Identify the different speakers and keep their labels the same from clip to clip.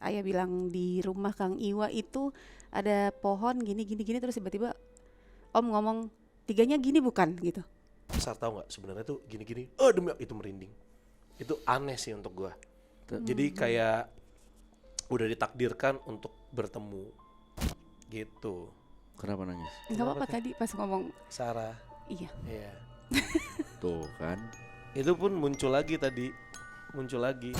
Speaker 1: ayah bilang di rumah Kang Iwa itu ada pohon gini terus tiba-tiba Om ngomong tiganya gini bukan gitu.
Speaker 2: Besar tahu nggak sebenarnya tuh gini-gini. Oh demi itu merinding. Itu aneh sih untuk gua. Jadi kayak udah ditakdirkan untuk bertemu gitu.
Speaker 3: Kenapa nangis?
Speaker 1: Enggak apa-apa tadi pas ngomong
Speaker 2: Sarah.
Speaker 1: iya.
Speaker 2: Iya.
Speaker 3: Tuh kan.
Speaker 2: Itu pun muncul lagi tadi. Muncul lagi.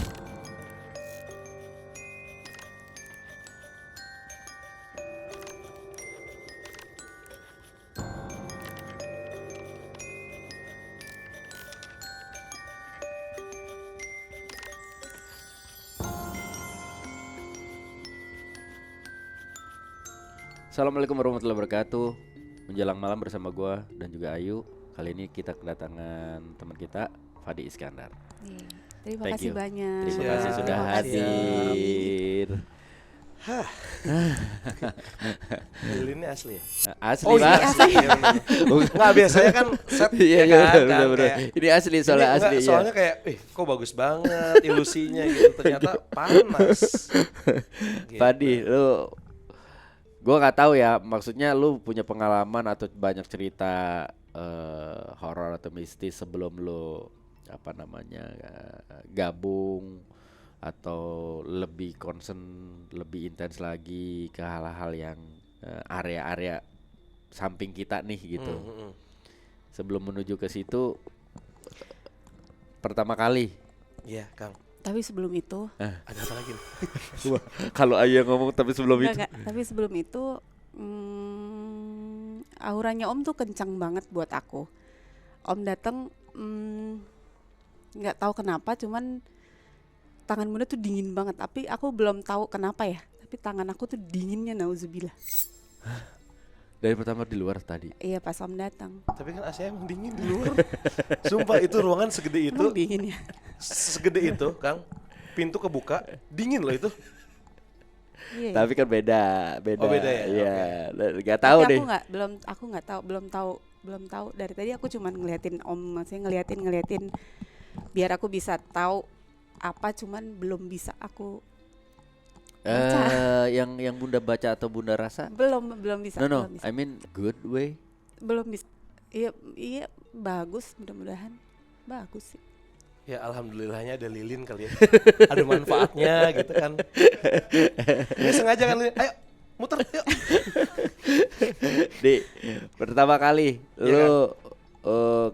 Speaker 3: Assalamualaikum warahmatullahi wabarakatuh. Menjelang malam bersama gua dan juga Ayu. Kali ini kita kedatangan teman kita, Fadi Iskandar.
Speaker 1: Iya. Terima
Speaker 3: Thank
Speaker 1: kasih
Speaker 3: you.
Speaker 1: banyak.
Speaker 3: Terima
Speaker 2: Siap.
Speaker 3: kasih sudah
Speaker 2: Terima kasih.
Speaker 3: hadir.
Speaker 2: Ini asli ya?
Speaker 3: Asli
Speaker 2: Oh
Speaker 3: Pak.
Speaker 2: iya asli. Nggak biasanya kan set
Speaker 3: Iya
Speaker 2: ya kan,
Speaker 3: benar.
Speaker 2: kayak,
Speaker 3: Ini asli soalnya
Speaker 2: ini
Speaker 3: asli
Speaker 2: enggak,
Speaker 3: ya.
Speaker 2: soalnya kayak kok bagus banget ilusinya gitu. Ternyata panas gitu.
Speaker 3: Fadi, gua nggak tahu ya, maksudnya lu punya pengalaman atau banyak cerita horor atau mistis sebelum lu gabung atau lebih concern, lebih intens lagi ke hal-hal yang area-area samping kita nih gitu. Sebelum menuju ke situ, pertama kali
Speaker 2: Iya Kang.
Speaker 1: Tapi sebelum itu
Speaker 2: Ada apa lagi nih?
Speaker 3: kalau Ayah ngomong tapi sebelum itu
Speaker 1: enggak, tapi sebelum itu auranya Om tuh kencang banget buat aku. Om datang nggak tahu kenapa, cuman tangan Bunda tuh dingin banget. Tapi aku belum tahu kenapa ya. Tapi tangan aku tuh dinginnya nauzubillah.
Speaker 3: dari pertama di luar tadi.
Speaker 1: Iya pas Om datang.
Speaker 2: Tapi kan AC emang dingin di luar. Sumpah itu ruangan segede itu,
Speaker 1: Emang dingin ya.
Speaker 2: segede itu Kang. Pintu kebuka, dingin loh itu.
Speaker 1: Iya.
Speaker 3: Tapi kan beda.
Speaker 2: Oh, beda ya?
Speaker 3: Iya, nggak tahu
Speaker 1: Tapi
Speaker 3: deh.
Speaker 1: aku nggak tahu, belum tahu. Dari tadi aku cuma ngeliatin Om, maksudnya ngeliatin biar aku bisa tahu apa, cuman belum bisa aku
Speaker 3: Yang Bunda baca atau Bunda rasa?
Speaker 1: belum bisa.
Speaker 3: No,
Speaker 1: Belum bisa.
Speaker 3: I mean good way.
Speaker 1: Belum bisa. Iya bagus, mudah-mudahan bagus sih.
Speaker 2: Ya alhamdulillahnya ada lilin kali ya. Ada manfaatnya gitu kan. Ini sengaja kan lilin. Ayo muter yuk.
Speaker 3: Di pertama kali
Speaker 2: Iya
Speaker 3: lu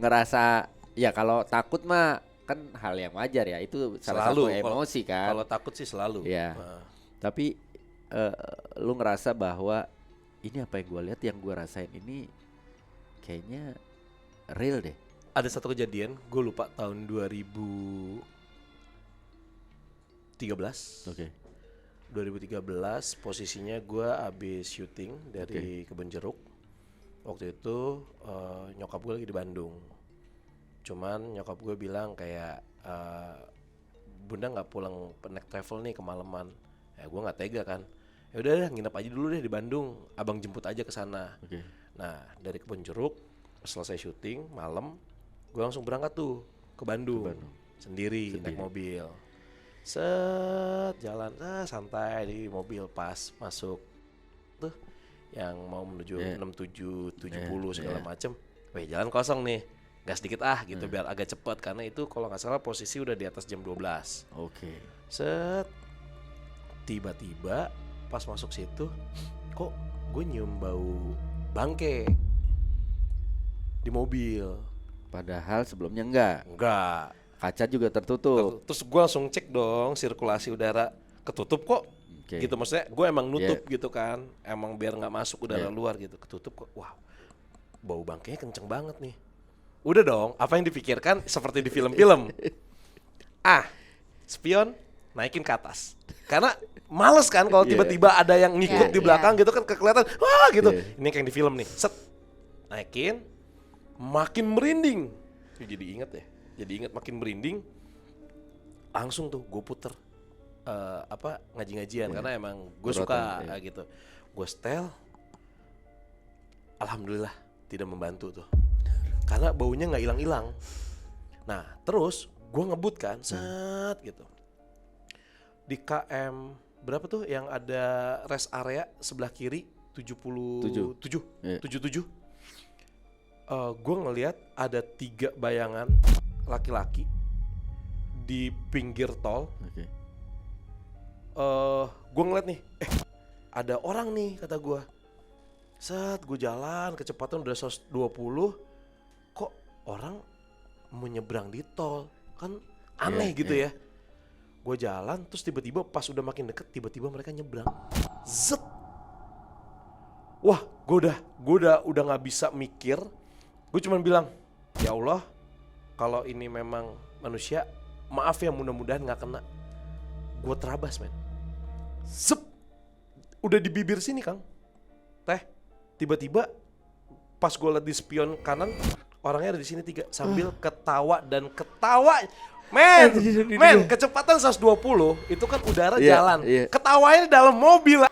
Speaker 3: ngerasa ya, kalau takut mah kan hal yang wajar ya, itu salah
Speaker 2: Selalu,
Speaker 3: satu emosi kan.
Speaker 2: Kalau takut sih selalu.
Speaker 3: Iya.
Speaker 2: Nah,
Speaker 3: Tapi lu ngerasa bahwa ini apa yang gua lihat, yang gua rasain ini kayaknya real deh.
Speaker 2: ada satu kejadian, gue lupa tahun 2013.
Speaker 3: Oke.
Speaker 2: 2013 posisinya gue abis syuting dari Kebun Jeruk. Waktu itu nyokap gue lagi di Bandung. Cuman nyokap gue bilang kayak Bunda nggak pulang naik travel nih kemalaman. Ya gue nggak tega kan. Ya udah nginep aja dulu deh di Bandung. Abang jemput aja ke sana.
Speaker 3: Oke.
Speaker 2: Nah dari Kebun Jeruk selesai syuting malam, gue langsung berangkat tuh ke Bandung. Sendiri naik mobil. Set jalan santai di mobil, pas masuk tuh yang mau menuju 67 70 segala macem. Weh jalan kosong nih, gas dikit gitu biar agak cepat, karena itu kalau nggak salah posisi udah di atas jam 12.
Speaker 3: Oke.
Speaker 2: Set tiba-tiba pas masuk situ kok gue nyium bau bangke di mobil.
Speaker 3: Padahal sebelumnya enggak. Kaca juga tertutup.
Speaker 2: Terus gue langsung cek dong sirkulasi udara, ketutup kok.
Speaker 3: Oke.
Speaker 2: Gitu maksudnya gue emang nutup gitu kan, emang biar nggak masuk udara luar gitu, ketutup kok. Wah bau bangkainya kenceng banget nih. Udah dong, apa yang dipikirkan seperti di film-film. Spion naikin ke atas, karena males kan kalau tiba-tiba ada yang ngikut di belakang gitu kan, kelihatan wah gitu. Ini kayak di film nih, set naikin, makin merinding. Jadi inget makin merinding. Langsung tuh gue puter ngaji-ngajian karena emang gue suka gitu. Gue setel, alhamdulillah tidak membantu tuh, karena baunya nggak hilang-hilang. Nah terus gue ngebut kan, set gitu di KM berapa tuh yang ada rest area sebelah kiri 77.
Speaker 3: Iya.
Speaker 2: 77. Gue ngelihat ada 3 bayangan laki-laki di pinggir tol.
Speaker 3: Oke.
Speaker 2: Gue ngeliat nih, ada orang nih kata gue. Set gue jalan kecepatan udah 120, kok orang mau nyebrang di tol, kan aneh gitu ya. Gue jalan terus tiba-tiba pas udah makin deket tiba-tiba mereka nyebrang. Zet. Wah, gue udah nggak bisa mikir. Gue cuman bilang, ya Allah, kalau ini memang manusia, maaf ya, mudah-mudahan nggak kena. Gue terabas men. Zep. Udah di bibir sini Kang. Teh. Tiba-tiba pas gue liat di spion kanan, orangnya ada di sini 3 sambil ketawa dan ketawa. Men, kecepatan 120 itu kan udara jalan. Ketawanya di dalam mobil.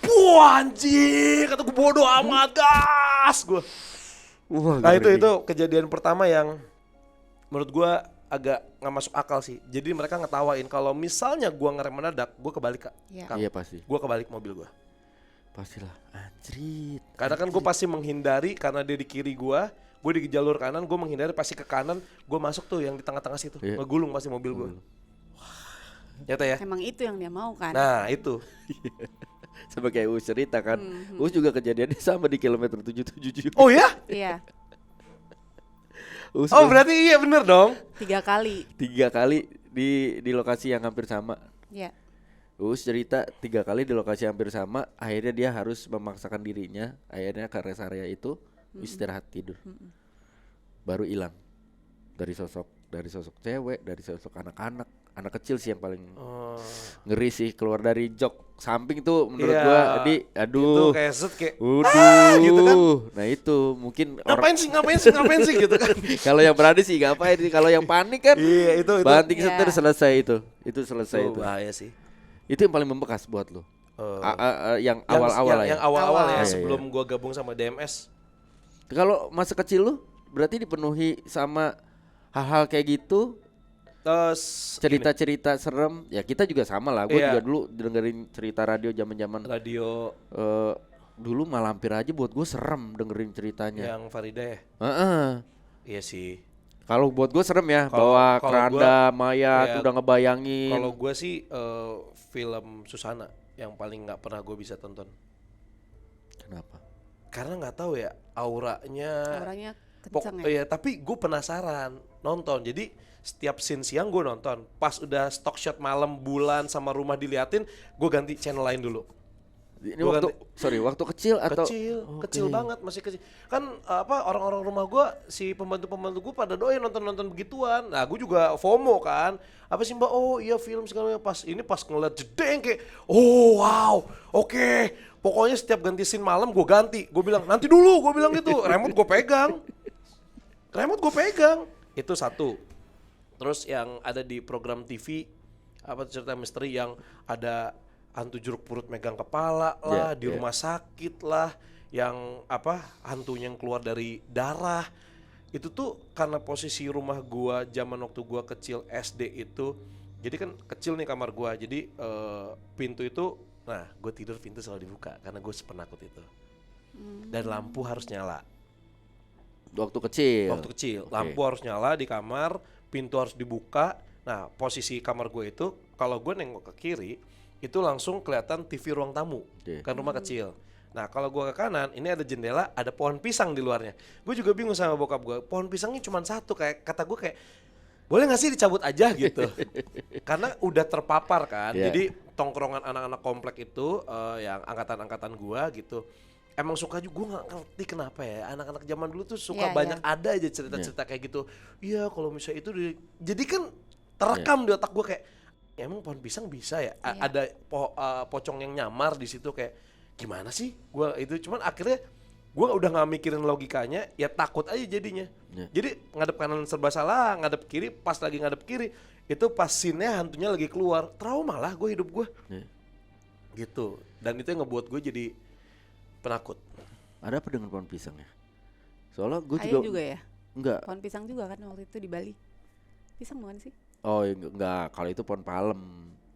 Speaker 2: Wah anjing, kata gue bodoh amat, gas gue. Nah itu kejadian pertama yang menurut gue agak nggak masuk akal sih. Jadi mereka ngetawain kalau misalnya gue ngerem mendadak, gue kebalik Kak.
Speaker 3: Iya pasti.
Speaker 2: Gue kebalik mobil gue.
Speaker 3: Pastilah, anjrit.
Speaker 2: Karena kan gue pasti menghindari karena dia di kiri gue di jalur kanan, gue menghindari pasti ke kanan, gue masuk tuh yang di tengah-tengah situ, ngegulung pasti mobil gue. Nyata ya?
Speaker 1: Emang itu yang dia mau kan?
Speaker 2: Nah itu.
Speaker 3: Sama kayak Uus cerita kan, Uus juga kejadiannya sama di kilometer 77.
Speaker 2: Oh ya?
Speaker 1: Iya.
Speaker 2: Oh berarti iya bener dong.
Speaker 1: 3 kali.
Speaker 3: 3 kali di lokasi yang hampir sama.
Speaker 1: Iya.
Speaker 3: Uus cerita 3 kali di lokasi hampir sama, akhirnya dia harus memaksakan dirinya, akhirnya ke rest area itu istirahat tidur. Baru hilang dari sosok cewek, dari sosok anak kecil sih yang paling ngeri sih, keluar dari jok samping tuh menurut gua. Jadi aduh.
Speaker 2: Itu kayak set kayak
Speaker 3: gitu kan. Nah itu mungkin
Speaker 2: ngapain sih gitu kan.
Speaker 3: Kalau yang berani sih ngapain, kalau yang panik kan.
Speaker 2: Iya itu.
Speaker 3: Banting setir selesai itu. Itu selesai itu.
Speaker 2: Bahaya sih.
Speaker 3: Itu yang paling membekas buat lo. Yang awal-awal ya.
Speaker 2: Yang awal-awal ya sebelum gua gabung sama DMS.
Speaker 3: Kalau masa kecil lu berarti dipenuhi sama hal-hal kayak gitu. Cerita-cerita serem. Ya kita juga sama lah. Gue juga dulu dengerin cerita radio zaman-zaman
Speaker 2: radio.
Speaker 3: Dulu malah hampir aja buat gue serem dengerin ceritanya.
Speaker 2: Yang Farida ya? Iya sih.
Speaker 3: Kalau buat gue serem ya, bawa keranda mayat udah ngebayangin.
Speaker 2: Kalau gue sih film Susana yang paling nggak pernah gue bisa tonton.
Speaker 3: Kenapa?
Speaker 2: Karena nggak tahu ya auranya
Speaker 1: kenceng ya.
Speaker 2: Iya, tapi gue penasaran nonton. Jadi setiap scene siang gue nonton. Pas udah stock shot malam bulan sama rumah diliatin, gue ganti channel lain dulu.
Speaker 3: Ini waktu kecil atau
Speaker 2: kecil banget, masih kecil. Kan orang-orang rumah gue, si pembantu-pembantu gue pada doyan nonton begituan. Nah, gue juga FOMO kan. Apa sih Mbak? Oh iya film segala macam. Pas ngeliat jedeng kayak, oh wow, oke. Pokoknya setiap ganti scene malam gue ganti. Gue bilang nanti dulu, gue bilang gitu. Remote gue pegang. Itu satu. Terus yang ada di program TV cerita misteri yang ada hantu jeruk purut megang kepala lah, di rumah sakit lah, yang hantunya yang keluar dari darah. Itu tuh karena posisi rumah gua zaman waktu gua kecil SD itu, jadi kan kecil nih kamar gua, jadi pintu itu, nah gua tidur pintu selalu dibuka karena gua sepenakut itu. Dan lampu harus nyala.
Speaker 3: Waktu kecil,
Speaker 2: lampu harus nyala di kamar, pintu harus dibuka. Nah posisi kamar gua itu, kalau gua nengok ke kiri, itu langsung kelihatan TV ruang tamu, kan rumah kecil. Nah kalau gue ke kanan, ini ada jendela, ada pohon pisang di luarnya. Gue juga bingung sama bokap gue, pohon pisangnya cuma satu, kayak kata gue kayak, boleh nggak sih dicabut aja gitu? Karena udah terpapar kan. Jadi tongkrongan anak-anak komplek itu, yang angkatan-angkatan gue gitu, emang suka juga, gue nggak ngerti kenapa ya, anak-anak zaman dulu tuh suka banyak ada aja cerita-cerita kayak gitu. Iya kalau misalnya itu, jadi kan terekam di otak gue kayak, emang pohon pisang bisa ya? Ada pocong yang nyamar di situ, kayak gimana sih? Gua itu cuman akhirnya gua udah nggak mikirin logikanya, ya takut aja jadinya. Jadi ngadep kanan serba salah, ngadep kiri, pas lagi ngadep kiri itu pas scene-nya hantunya lagi keluar, trauma lah gue hidup gue. Gitu. Dan itu yang ngebuat gue jadi penakut.
Speaker 3: Ada apa dengan pohon pisang ya? Soalnya gue
Speaker 1: juga ya?
Speaker 3: Enggak.
Speaker 1: Pohon pisang juga kan waktu itu di Bali. Pisang bukan sih?
Speaker 3: Oh enggak, kalau itu pohon palem.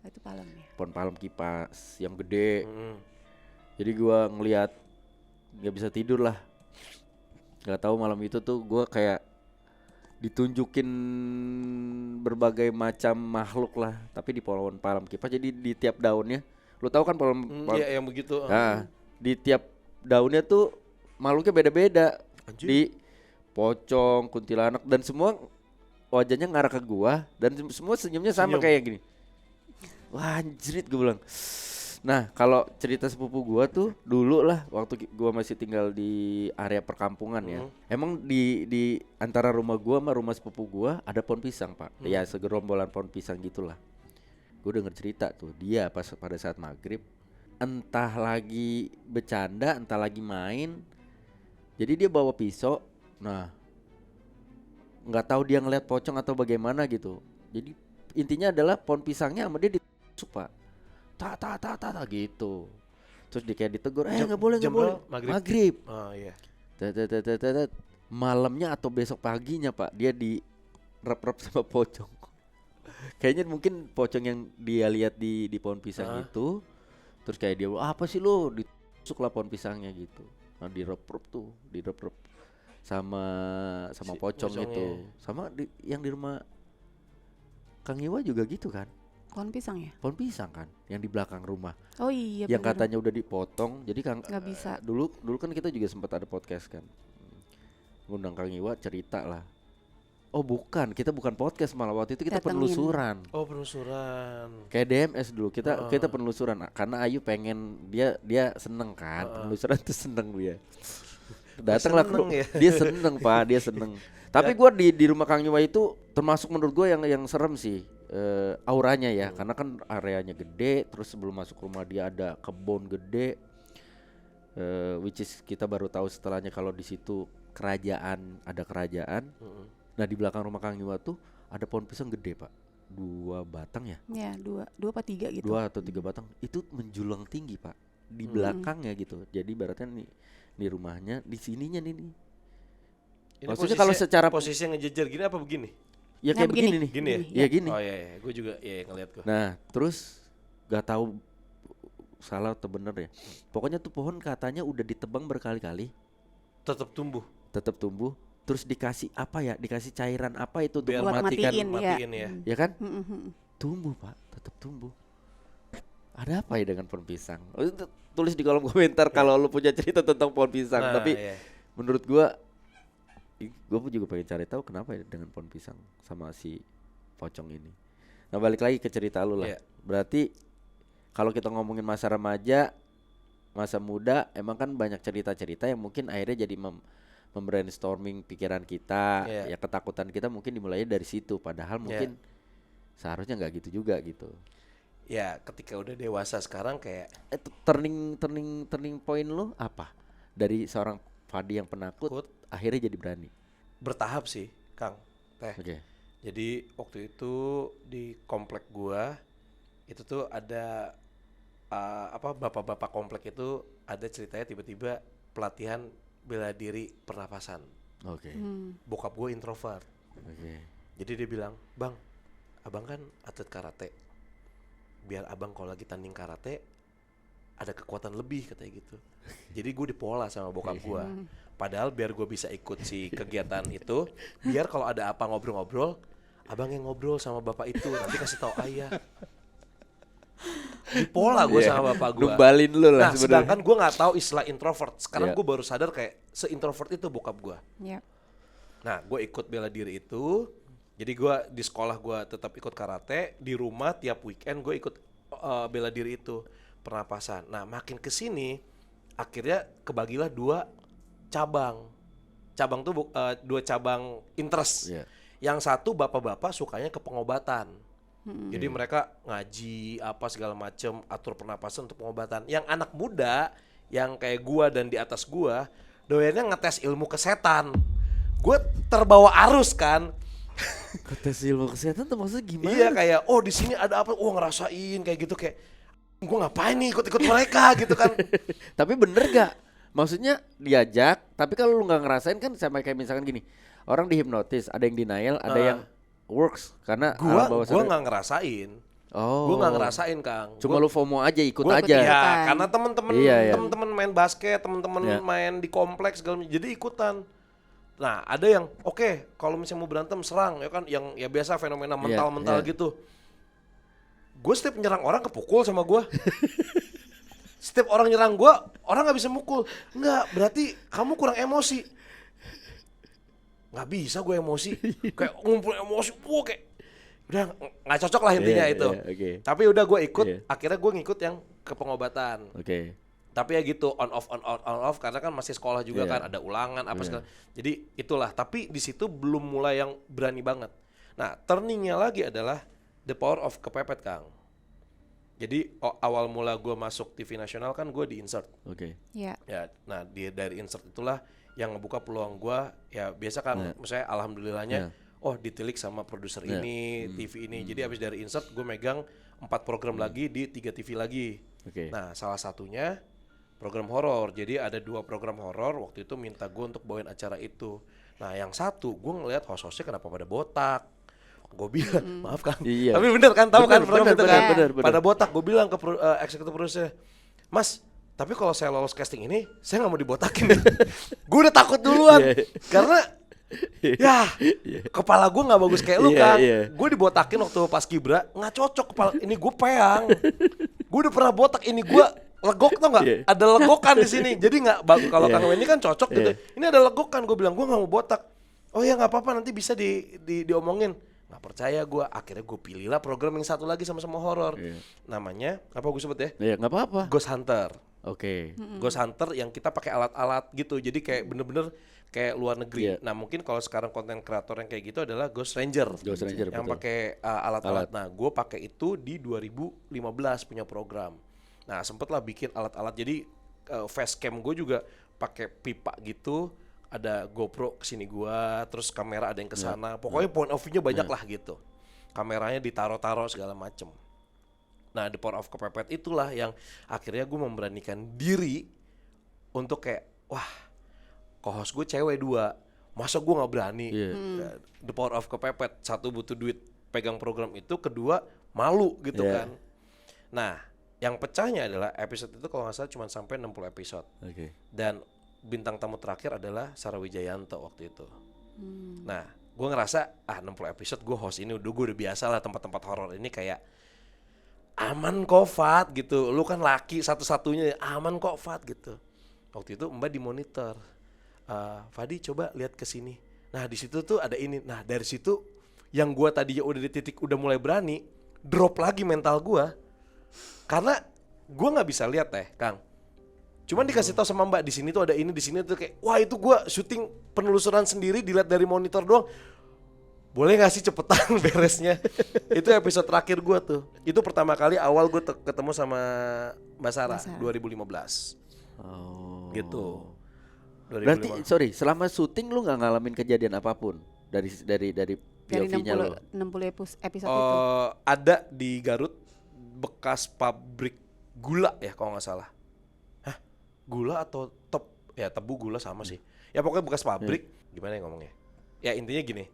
Speaker 1: Itu Palem ya.
Speaker 3: Pohon palem kipas yang gede.
Speaker 2: Mm.
Speaker 3: Jadi gua ngelihat nggak bisa tidur lah. Nggak tahu malam itu tuh gua kayak ditunjukin berbagai macam makhluk lah, tapi di pohon palem kipas. Jadi di tiap daunnya, lu tahu kan pohon
Speaker 2: Iya yang begitu.
Speaker 3: nah, di tiap daunnya tuh makhluknya beda-beda.
Speaker 2: Anjir.
Speaker 3: Di pocong, kuntilanak, dan semua wajahnya ngarah ke gua dan semua senyumnya sama
Speaker 2: Senyum.
Speaker 3: kayak gini. Wah anjrit gue bilang. Nah kalau cerita sepupu gua tuh dulu lah waktu gua masih tinggal di area perkampungan ya. Emang di antara rumah gua sama rumah sepupu gua ada pohon pisang pak. Ya segerombolan pohon pisang gitulah. Gue denger cerita tuh dia pas pada saat maghrib entah lagi bercanda entah lagi main. Jadi dia bawa pisau. Nah nggak tahu dia ngeliat pocong atau bagaimana gitu. Jadi intinya adalah pohon pisangnya sama dia ditusuk pak. Ta gitu. Terus dia kayak ditegur, nggak boleh
Speaker 2: jam
Speaker 3: nggak boleh.
Speaker 2: berapa?
Speaker 3: Maghrib.
Speaker 2: Oh iya.
Speaker 3: Tet. Malamnya atau besok paginya pak dia di rep sama pocong. Kayaknya mungkin pocong yang dia lihat di pohon pisang itu. Terus kayak dia apa sih lo ditusuk lah pohon pisangnya gitu. Nah di rep tuh di rep sama
Speaker 2: Si
Speaker 3: pocong
Speaker 2: pocongnya.
Speaker 3: itu. Sama yang di rumah Kang Iwa juga gitu kan.
Speaker 1: Pohon pisang ya?
Speaker 3: Pohon pisang kan yang di belakang rumah.
Speaker 1: Oh iya
Speaker 3: Yang
Speaker 1: bener.
Speaker 3: katanya udah dipotong. Jadi Kang
Speaker 1: Nggak bisa.
Speaker 3: dulu kan kita juga sempat ada podcast kan. Ngundang Kang Iwa cerita lah. Oh bukan, kita bukan podcast malah waktu itu kita
Speaker 1: Datengin.
Speaker 3: penelusuran.
Speaker 2: Oh penelusuran.
Speaker 3: Kayak DMS dulu kita penelusuran karena Ayu pengen dia seneng kan. Penelusuran tuh seneng dia. Datanglah
Speaker 2: seneng ya?
Speaker 3: dia seneng Pak, dia seneng. Tapi gua di rumah Kang Iwa itu termasuk menurut gua yang serem sih. Auranya ya, karena kan areanya gede, terus sebelum masuk rumah dia ada kebun gede, which is kita baru tahu setelahnya kalau di situ ada kerajaan. Nah di belakang rumah Kang Iwa tuh ada pohon pisang gede pak, 2 batang ya?
Speaker 1: Ya 2 apa 3 gitu.
Speaker 3: 2 atau 3 batang, itu menjulang tinggi pak, di belakangnya gitu. Jadi ibaratnya nih rumahnya, di sininya nih.
Speaker 2: Ini
Speaker 3: Maksudnya kalau secara
Speaker 2: posisinya ngejejer gini apa begini?
Speaker 3: ya kayak
Speaker 1: begini.
Speaker 3: begini nih,
Speaker 2: Gini ya?
Speaker 3: ya gini.
Speaker 2: Oh iya, gue juga ngeliat gue.
Speaker 3: Nah terus gak tahu salah atau bener ya. Pokoknya tuh pohon katanya udah ditebang berkali-kali,
Speaker 2: Tetap tumbuh.
Speaker 3: tetap tumbuh. Terus dikasih apa ya? Dikasih cairan apa itu untuk
Speaker 2: Biar
Speaker 1: Buat
Speaker 3: mematikan?
Speaker 1: matiin,
Speaker 2: ya.
Speaker 3: Ya kan?
Speaker 1: Mm-mm.
Speaker 3: Tumbuh pak, tetap tumbuh. Ada apa ya dengan pohon pisang? Tulis di kolom komentar kalau lu punya cerita tentang pohon pisang.
Speaker 2: Nah,
Speaker 3: Tapi
Speaker 2: iya.
Speaker 3: menurut gua pun juga pengen cari tahu kenapa ya dengan pohon pisang sama si pocong ini. Nah balik lagi ke cerita lu lah.
Speaker 2: Iya.
Speaker 3: Berarti kalau kita ngomongin masa remaja, masa muda, emang kan banyak cerita-cerita yang mungkin akhirnya jadi membrainstorming pikiran kita,
Speaker 2: Iya.
Speaker 3: ya ketakutan kita mungkin dimulai dari situ. Padahal mungkin seharusnya nggak gitu juga gitu.
Speaker 2: Ya ketika udah dewasa sekarang kayak
Speaker 3: Turning point lu apa? Dari seorang Fadi yang penakut akhirnya jadi berani.
Speaker 2: bertahap sih, Kang.
Speaker 3: Oke.
Speaker 2: Jadi waktu itu di komplek gua itu tuh ada bapak-bapak komplek itu ada ceritanya tiba-tiba pelatihan bela diri pernapasan.
Speaker 3: Oke.
Speaker 2: Bokap gua introvert.
Speaker 3: Oke.
Speaker 2: Jadi dia bilang, "Bang, abang kan atlet karate. Biar abang kalau lagi tanding karate ada kekuatan lebih," katanya gitu. Jadi gue dipola sama bokap gue. Padahal biar gue bisa ikut si kegiatan itu, biar kalau ada apa ngobrol-ngobrol, abang yang ngobrol sama bapak itu, nanti kasih tahu ayah. Dipola gue sama bapak gue.
Speaker 3: Numbalin lu lah
Speaker 2: Nah,
Speaker 3: sebenarnya.
Speaker 2: sedangkan gue nggak tahu istilah introvert. Sekarang
Speaker 3: Iya.
Speaker 2: gue baru sadar kayak se-introvert itu bokap gue.
Speaker 1: Ya.
Speaker 2: Nah, gue ikut bela diri itu. Jadi gue di sekolah gue tetap ikut karate, di rumah tiap weekend gue ikut bela diri itu, pernapasan. Nah, makin kesini akhirnya kebagilah 2 cabang. Cabang tuh 2 cabang interest.
Speaker 3: Iya.
Speaker 2: Yang satu bapak-bapak sukanya ke pengobatan. Jadi mereka ngaji apa segala macem, atur pernapasan untuk pengobatan. Yang anak muda yang kayak gua dan di atas gua doyannya ngetes ilmu kesetan. Gue terbawa arus kan.
Speaker 3: Tes ilmu kesehatan tuh maksudnya gimana?
Speaker 2: Iya kayak di sini ada apa? Ngerasain kayak gitu kayak gue ngapain nih ikut-ikut mereka gitu kan.
Speaker 3: Tapi bener gak? Maksudnya diajak, tapi kalau lu nggak ngerasain kan sama kayak misalkan gini, orang dihipnotis, ada yang denial, ada yang works karena alam bawah
Speaker 2: Gua
Speaker 3: sadar.
Speaker 2: nggak ngerasain.
Speaker 3: Oh.
Speaker 2: Gue nggak ngerasain, Kang.
Speaker 3: Cuma lu FOMO aja, ikut
Speaker 2: Gua
Speaker 3: aja.
Speaker 2: Iya, karena temen-temen
Speaker 3: Iya.
Speaker 2: temen-temen main basket, temen-temen
Speaker 3: Iya.
Speaker 2: main di kompleks segala macam, jadi ikutan. Nah, ada yang oke, kalau misalnya mau berantem serang ya kan, yang ya biasa fenomena mental-mental
Speaker 3: iya.
Speaker 2: gitu. Gue setiap nyerang orang kepukul sama gue. Setiap orang nyerang gue, orang nggak bisa mukul. Nggak, berarti kamu kurang emosi. Nggak bisa gue emosi, kayak ngumpul emosi, wah kayak udah nggak cocok lah intinya
Speaker 3: Iya,
Speaker 2: itu.
Speaker 3: iya, oke.
Speaker 2: Tapi udah gue ikut,
Speaker 3: Iya.
Speaker 2: akhirnya gue ngikut yang ke pengobatan.
Speaker 3: Oke.
Speaker 2: Tapi ya gitu on off karena kan masih sekolah juga
Speaker 3: Iya.
Speaker 2: kan, ada ulangan apa
Speaker 3: Iya.
Speaker 2: segala. Jadi itulah, tapi di situ belum mulai yang berani banget. Nah, turningnya lagi adalah the power of kepepet, Kang. Jadi awal mula gue masuk TV nasional kan gue di insert.
Speaker 3: Oke.
Speaker 1: Iya.
Speaker 2: Ya, nah dari insert itulah yang ngebuka peluang gue. Ya biasa kan, misalnya alhamdulillahnya, ditilik sama produser ini, TV ini. Jadi abis dari insert gue megang 4 program lagi di 3 TV lagi.
Speaker 3: Oke.
Speaker 2: Nah, salah satunya program horor. Jadi ada 2 program horor, waktu itu minta gue untuk bawain acara itu. Nah, yang satu gue ngeliat host-hostnya kenapa pada botak. Gue bilang, maaf kan,
Speaker 3: Iya.
Speaker 2: tapi bener kan, tahu kan program itu kan,
Speaker 3: bener.
Speaker 2: pada botak. Gue bilang ke eksekutif produser, Mas, tapi kalau saya lolos casting ini, saya nggak mau dibotakin. Gue udah takut duluan, karena ya kepala gue nggak bagus kayak lu kan. Gue dibotakin waktu pas Kibra, nggak cocok kepala. Ini gue peang, gue udah pernah botak. Ini gue legok tau nggak? Ada legokan di sini. Jadi nggak bagus. Kalau Kang Wendy kan cocok gitu. Ini ada legokan. Gue bilang gue nggak mau botak. Oh ya nggak apa-apa, nanti bisa diomongin. Nggak percaya gue. Akhirnya gue pilihlah program yang satu lagi sama-sama horor. Namanya apa gue sebut ya?
Speaker 3: Iya, nggak apa-apa.
Speaker 2: Ghost Hunter.
Speaker 3: Oke.
Speaker 2: Ghost Hunter yang kita pakai alat-alat gitu. Jadi kayak bener-bener kayak luar negeri. Nah mungkin kalau sekarang konten kreator yang kayak gitu adalah Ghost Ranger.
Speaker 3: Ghost Ranger,
Speaker 2: yang
Speaker 3: betul.
Speaker 2: pakai alat-alat. Nah gue pakai itu di 2015 punya program. Nah sempet lah bikin alat-alat. Jadi facecam gue juga pakai pipa gitu. Ada GoPro kesini gua, terus kamera ada yang kesana. Pokoknya point of view-nya banyak lah gitu. Kameranya ditaro-taro segala macem. Nah, the power of kepepet itulah yang akhirnya gue memberanikan diri untuk kayak, wah, co-host gue cewek 2, masa gue nggak berani? The power of kepepet, 1 butuh duit pegang program itu, kedua malu gitu kan. Nah, yang pecahnya adalah episode itu kalau nggak salah cuma sampai 60 episode. Dan bintang tamu terakhir adalah Sarah Wijayanto waktu itu. Nah, gue ngerasa 60 episode gue host ini gue udah biasa lah, tempat-tempat horor ini kayak aman kok Fat gitu. Lu kan laki satu-satunya, aman kok Fat gitu. Waktu itu Mbak dimonitor. Fadi coba lihat ke sini. Nah, di situ tuh ada ini. Nah, dari situ yang gue tadinya udah di titik udah mulai berani, drop lagi mental gue. Karena gue nggak bisa lihat Kang. Cuman dikasih tahu sama Mbak di sini tuh ada ini, di sini tuh kayak wah itu gue syuting penelusuran sendiri dilihat dari monitor doang. Boleh nggak sih cepetan beresnya? Itu episode terakhir gue tuh. Itu pertama kali awal gue ketemu sama Mbak Sarah 2015.
Speaker 3: Oh.
Speaker 2: Gitu. 2015.
Speaker 3: Berarti sorry, selama syuting lu nggak ngalamin kejadian apapun dari POV-nya lu?
Speaker 1: 60 episode itu.
Speaker 2: Ada di Garut bekas pabrik gula ya kalau nggak salah. Gula atau tebu gula sama sih. Ya pokoknya bekas pabrik. Gimana ya ngomongnya? Ya intinya gini.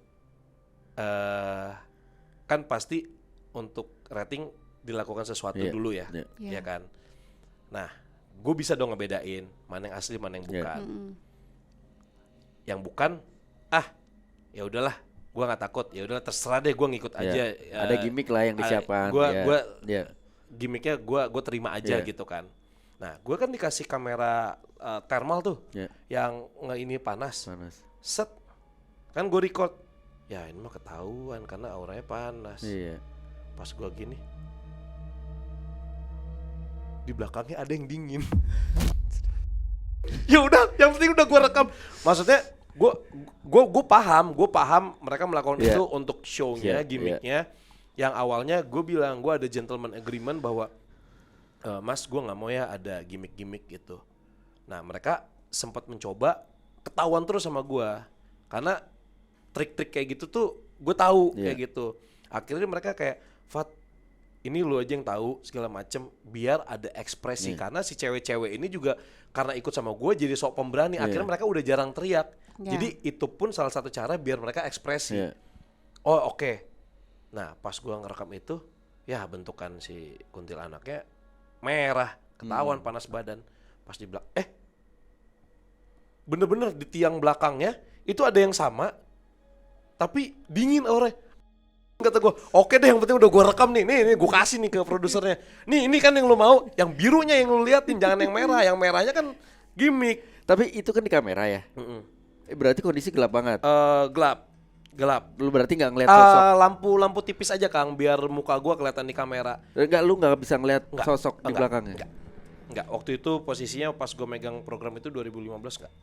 Speaker 2: Kan pasti untuk rating dilakukan sesuatu dulu ya. Ya kan. Nah, gue bisa dong ngebedain mana yang asli mana yang bukan. Yang bukan, ya udahlah, gue nggak takut. Ya udahlah terserah deh, gue ngikut aja.
Speaker 3: Ada gimmick lah yang disiapkan.
Speaker 2: Gimmicknya gue terima aja gitu kan. Nah, gue kan dikasih kamera thermal tuh, yang ini panas. Set, kan gue record. Ya ini mah ketahuan karena auranya panas. Pas gue gini, di belakangnya ada yang dingin. Ya udah, yang penting udah gue rekam. Maksudnya, gue paham mereka melakukan itu untuk show-nya, gimmicknya. Yang awalnya gue bilang gue ada gentleman agreement bahwa Mas, gue nggak mau ya ada gimmick-gimmick gitu. Nah, mereka sempat mencoba, ketahuan terus sama gue, karena trik-trik kayak gitu tuh gue tahu kayak gitu. Akhirnya mereka kayak, Fat, ini lu aja yang tahu segala macem, biar ada ekspresi. Karena si cewek-cewek ini juga karena ikut sama gue jadi sok pemberani. Akhirnya mereka udah jarang teriak. Jadi itu pun salah satu cara biar mereka ekspresi. Oh oke. Nah, pas gue ngerekam itu, ya bentukan si kuntilanaknya merah, ketahuan panas badan. Pas di belakang, bener-bener di tiang belakangnya itu ada yang sama, tapi dingin auranya. Kata gue, oke deh, yang penting udah gue rekam nih gue kasih nih ke produsernya. Nih ini kan yang lu mau, yang birunya yang lu liatin, jangan yang merah. Yang merahnya kan gimmick.
Speaker 3: Tapi itu kan di kamera ya. Berarti kondisi gelap banget.
Speaker 2: Gelap.
Speaker 3: Lu berarti nggak ngeliat sosok.
Speaker 2: Lampu tipis aja Kang, biar muka gue kelihatan di kamera.
Speaker 3: Lu nggak bisa ngeliat sosok di
Speaker 2: Enggak,
Speaker 3: belakangnya.
Speaker 2: Enggak. Waktu itu posisinya pas gue megang program itu 2015 enggak.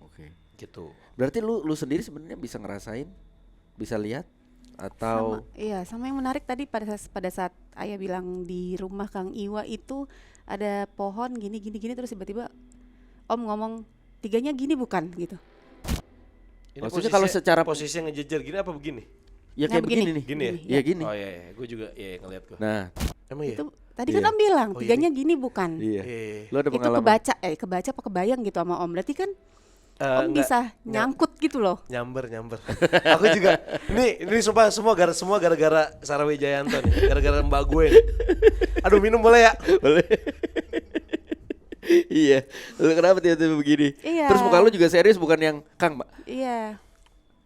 Speaker 3: Oke.
Speaker 2: Gitu.
Speaker 3: Berarti lu sendiri sebenarnya bisa ngerasain, bisa lihat atau
Speaker 1: Sama yang menarik tadi pada saat Ayah bilang di rumah Kang Iwa itu ada pohon gini terus tiba-tiba Om ngomong 3-nya gini bukan gitu.
Speaker 2: Ini
Speaker 3: maksudnya kalau secara
Speaker 2: posisinya ngejejer gini apa begini?
Speaker 3: ya kayak begini nih.
Speaker 2: Gini ya?
Speaker 3: Iya gini.
Speaker 2: Oh iya, gue juga ngeliat gue.
Speaker 3: Nah,
Speaker 2: Emang iya?
Speaker 1: Itu tadi kan Om bilang 3-nya gini bukan.
Speaker 3: iya.
Speaker 2: Iya.
Speaker 3: Lu ada
Speaker 1: Itu
Speaker 3: pengalaman?
Speaker 1: kebaca apa kebayang gitu sama Om. Berarti kan Om
Speaker 2: Enggak,
Speaker 1: bisa nyangkut gitu loh.
Speaker 2: nyamber. Aku juga. Ini sumpah semua gara-gara Sarah Wijayanto nih. Gara-gara mbak gue nih. Aduh, minum boleh ya?
Speaker 3: Boleh. Iya. Lu kenapa tiba-tiba begini?
Speaker 1: Iya.
Speaker 3: Terus muka lu juga serius bukan yang Kang, Mbak.
Speaker 1: Iya.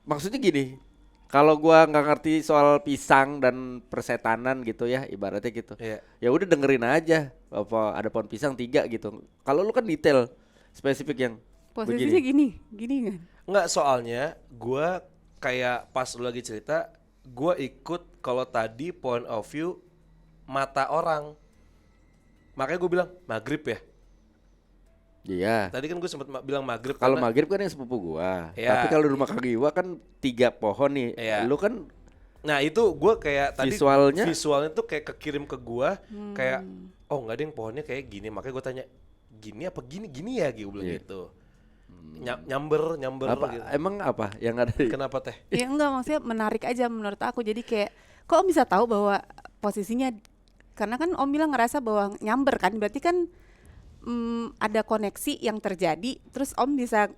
Speaker 3: Maksudnya gini, kalau gua nggak ngerti soal pisang dan persetanan gitu ya, ibaratnya gitu.
Speaker 2: Iya.
Speaker 3: Ya udah dengerin aja. Apa ada pohon pisang 3 gitu. Kalau lu kan detail, spesifik yang
Speaker 1: Posisinya
Speaker 3: begini.
Speaker 1: gini kan.
Speaker 2: Enggak, soalnya gue kayak pas lu lagi cerita, gue ikut kalau tadi point of view mata orang. Makanya gue bilang maghrib ya.
Speaker 3: Iya.
Speaker 2: Tadi kan gue sempat bilang maghrib.
Speaker 3: Kalau
Speaker 2: karena-
Speaker 3: maghrib kan yang sepupu gua.
Speaker 2: Iya.
Speaker 3: Tapi kalau di rumah Kang Iwa kan 3 pohon nih.
Speaker 2: Iya.
Speaker 3: Lu kan
Speaker 2: Nah itu gue kayak tadi
Speaker 3: Visualnya
Speaker 2: tuh kayak kekirim ke gue kayak oh nggak ada yang pohonnya kayak gini, makanya gue tanya gini apa gini ya gue bilang
Speaker 3: Iya.
Speaker 2: gitu. Nyamber
Speaker 3: apa
Speaker 2: gitu.
Speaker 3: emang apa yang ada di
Speaker 2: Kenapa teh?
Speaker 1: Ya enggak, maksudnya menarik aja menurut aku. Jadi kayak kok Om bisa tahu bahwa posisinya, karena kan Om bilang ngerasa bahwa nyamber kan, berarti kan ada koneksi yang terjadi. Terus Om bisa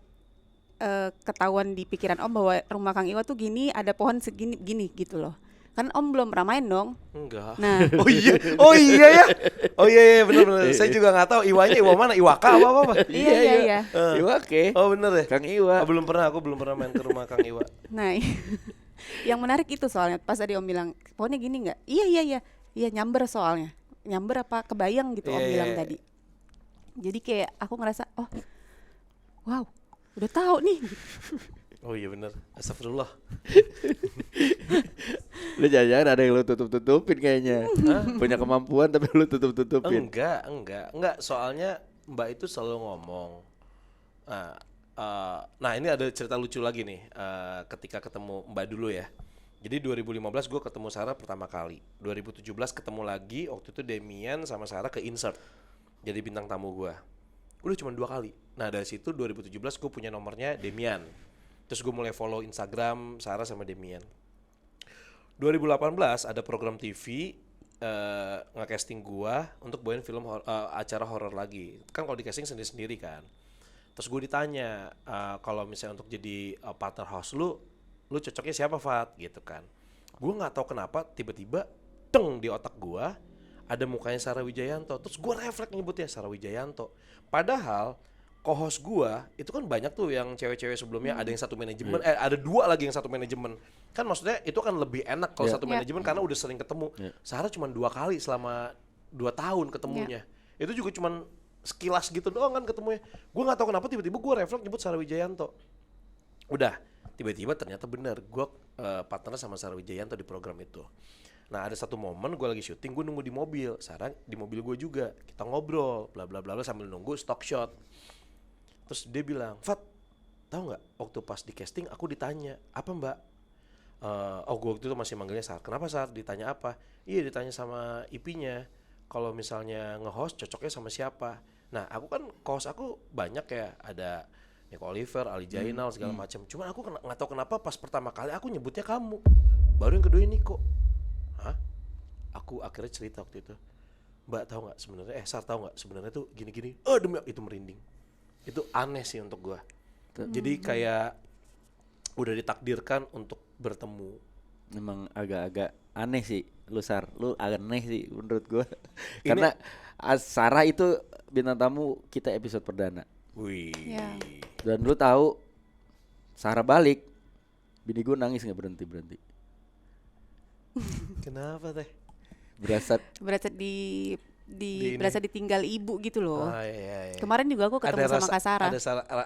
Speaker 1: ketahuan di pikiran Om bahwa rumah Kang Iwa tuh gini, ada pohon segini gini gitu loh. Kan Om belum pernah main dong.
Speaker 2: Enggak.
Speaker 1: Nah,
Speaker 2: Oh iya ya. Oh iya benar. Saya juga nggak tahu Iwanya Iwa mana, Iwaka apa.
Speaker 1: iya.
Speaker 3: Iwa oke.
Speaker 2: Oh bener ya.
Speaker 3: Kang Iwa.
Speaker 2: Aku belum pernah main ke rumah Kang Iwa.
Speaker 1: Nah, yang menarik itu soalnya pas tadi Om bilang pohonnya gini nggak? Iya nyamber soalnya. Nyamber apa kebayang gitu Om
Speaker 2: Iya,
Speaker 1: bilang
Speaker 2: iya.
Speaker 1: tadi. Jadi kayak aku ngerasa wow, udah tahu nih.
Speaker 2: Oh iya bener. Astagfirullah.
Speaker 3: Lu jangan-jangan ada yang lu tutup-tutupin kayaknya. Punya kemampuan tapi lu tutup-tutupin.
Speaker 2: Enggak. Soalnya Mbak itu selalu ngomong. Nah ini ada cerita lucu lagi nih. Ketika ketemu Mbak dulu ya. Jadi 2015 gue ketemu Sarah pertama kali. 2017 ketemu lagi. Waktu itu Demian sama Sarah ke insert. Jadi bintang tamu gue. Udah cuma 2 kali. Nah dari situ 2017 gue punya nomornya Demian. Terus gue mulai follow Instagram Sarah sama Demian. 2018 ada program TV nge-casting gua untuk bawain film acara horor lagi. Kan kalau di casting sendiri-sendiri kan. Terus gue ditanya kalau misalnya untuk jadi partner host lu cocoknya siapa Fat gitu kan. Gue nggak tahu kenapa tiba-tiba teng di otak gua ada mukanya Sarah Wijayanto. Terus gue refleks nyebutnya Sarah Wijayanto. Padahal co-host gua itu kan banyak tuh yang cewek-cewek sebelumnya, ada yang satu manajemen, ada 2 lagi yang satu manajemen. Kan maksudnya itu kan lebih enak kalau satu manajemen karena udah sering ketemu. Sarah cuma 2 kali selama 2 tahun ketemunya. Itu juga cuma sekilas gitu doang kan ketemunya. Gua nggak tahu kenapa tiba-tiba gua refleks nyebut Sarah Wijayanto. Udah, tiba-tiba ternyata benar gua partner sama Sarah Wijayanto di program itu. Nah ada satu momen gue lagi syuting, gue nunggu di mobil, Sarah di mobil gue juga, kita ngobrol, bla bla bla sambil nunggu stock shot. Terus dia bilang, Fat, tahu nggak? Waktu pas di casting aku ditanya, apa Mbak? Gue waktu itu masih manggilnya Sar. Kenapa Sar? Ditanya apa? Iya ditanya sama IP-nya. Kalau misalnya nge-host cocoknya sama siapa? Nah aku kan host aku banyak ya, ada Nico Oliver, Ali Jainal segala macam. Cuma aku nggak tahu kenapa pas pertama kali aku nyebutnya kamu. Baru yang kedua Nico. Hah? Aku akhirnya cerita waktu itu. Mbak tahu nggak sebenarnya? Sar tahu nggak sebenarnya tuh gini-gini. Demi itu merinding. Itu aneh sih untuk gua. Jadi kayak udah ditakdirkan untuk bertemu.
Speaker 3: Memang agak-agak aneh sih. lu Sar, lu aneh sih menurut gua. Karena Sarah itu bintang tamu kita episode perdana.
Speaker 2: Wih.
Speaker 1: Ya.
Speaker 3: Dan lu tahu Sarah balik, bini gua nangis nggak berhenti.
Speaker 2: Kenapa teh?
Speaker 3: Berasa
Speaker 2: Di
Speaker 1: berasa ditinggal ibu gitu loh.
Speaker 2: Ah, iya.
Speaker 1: Kemarin juga aku ketemu sama Kak Sarah.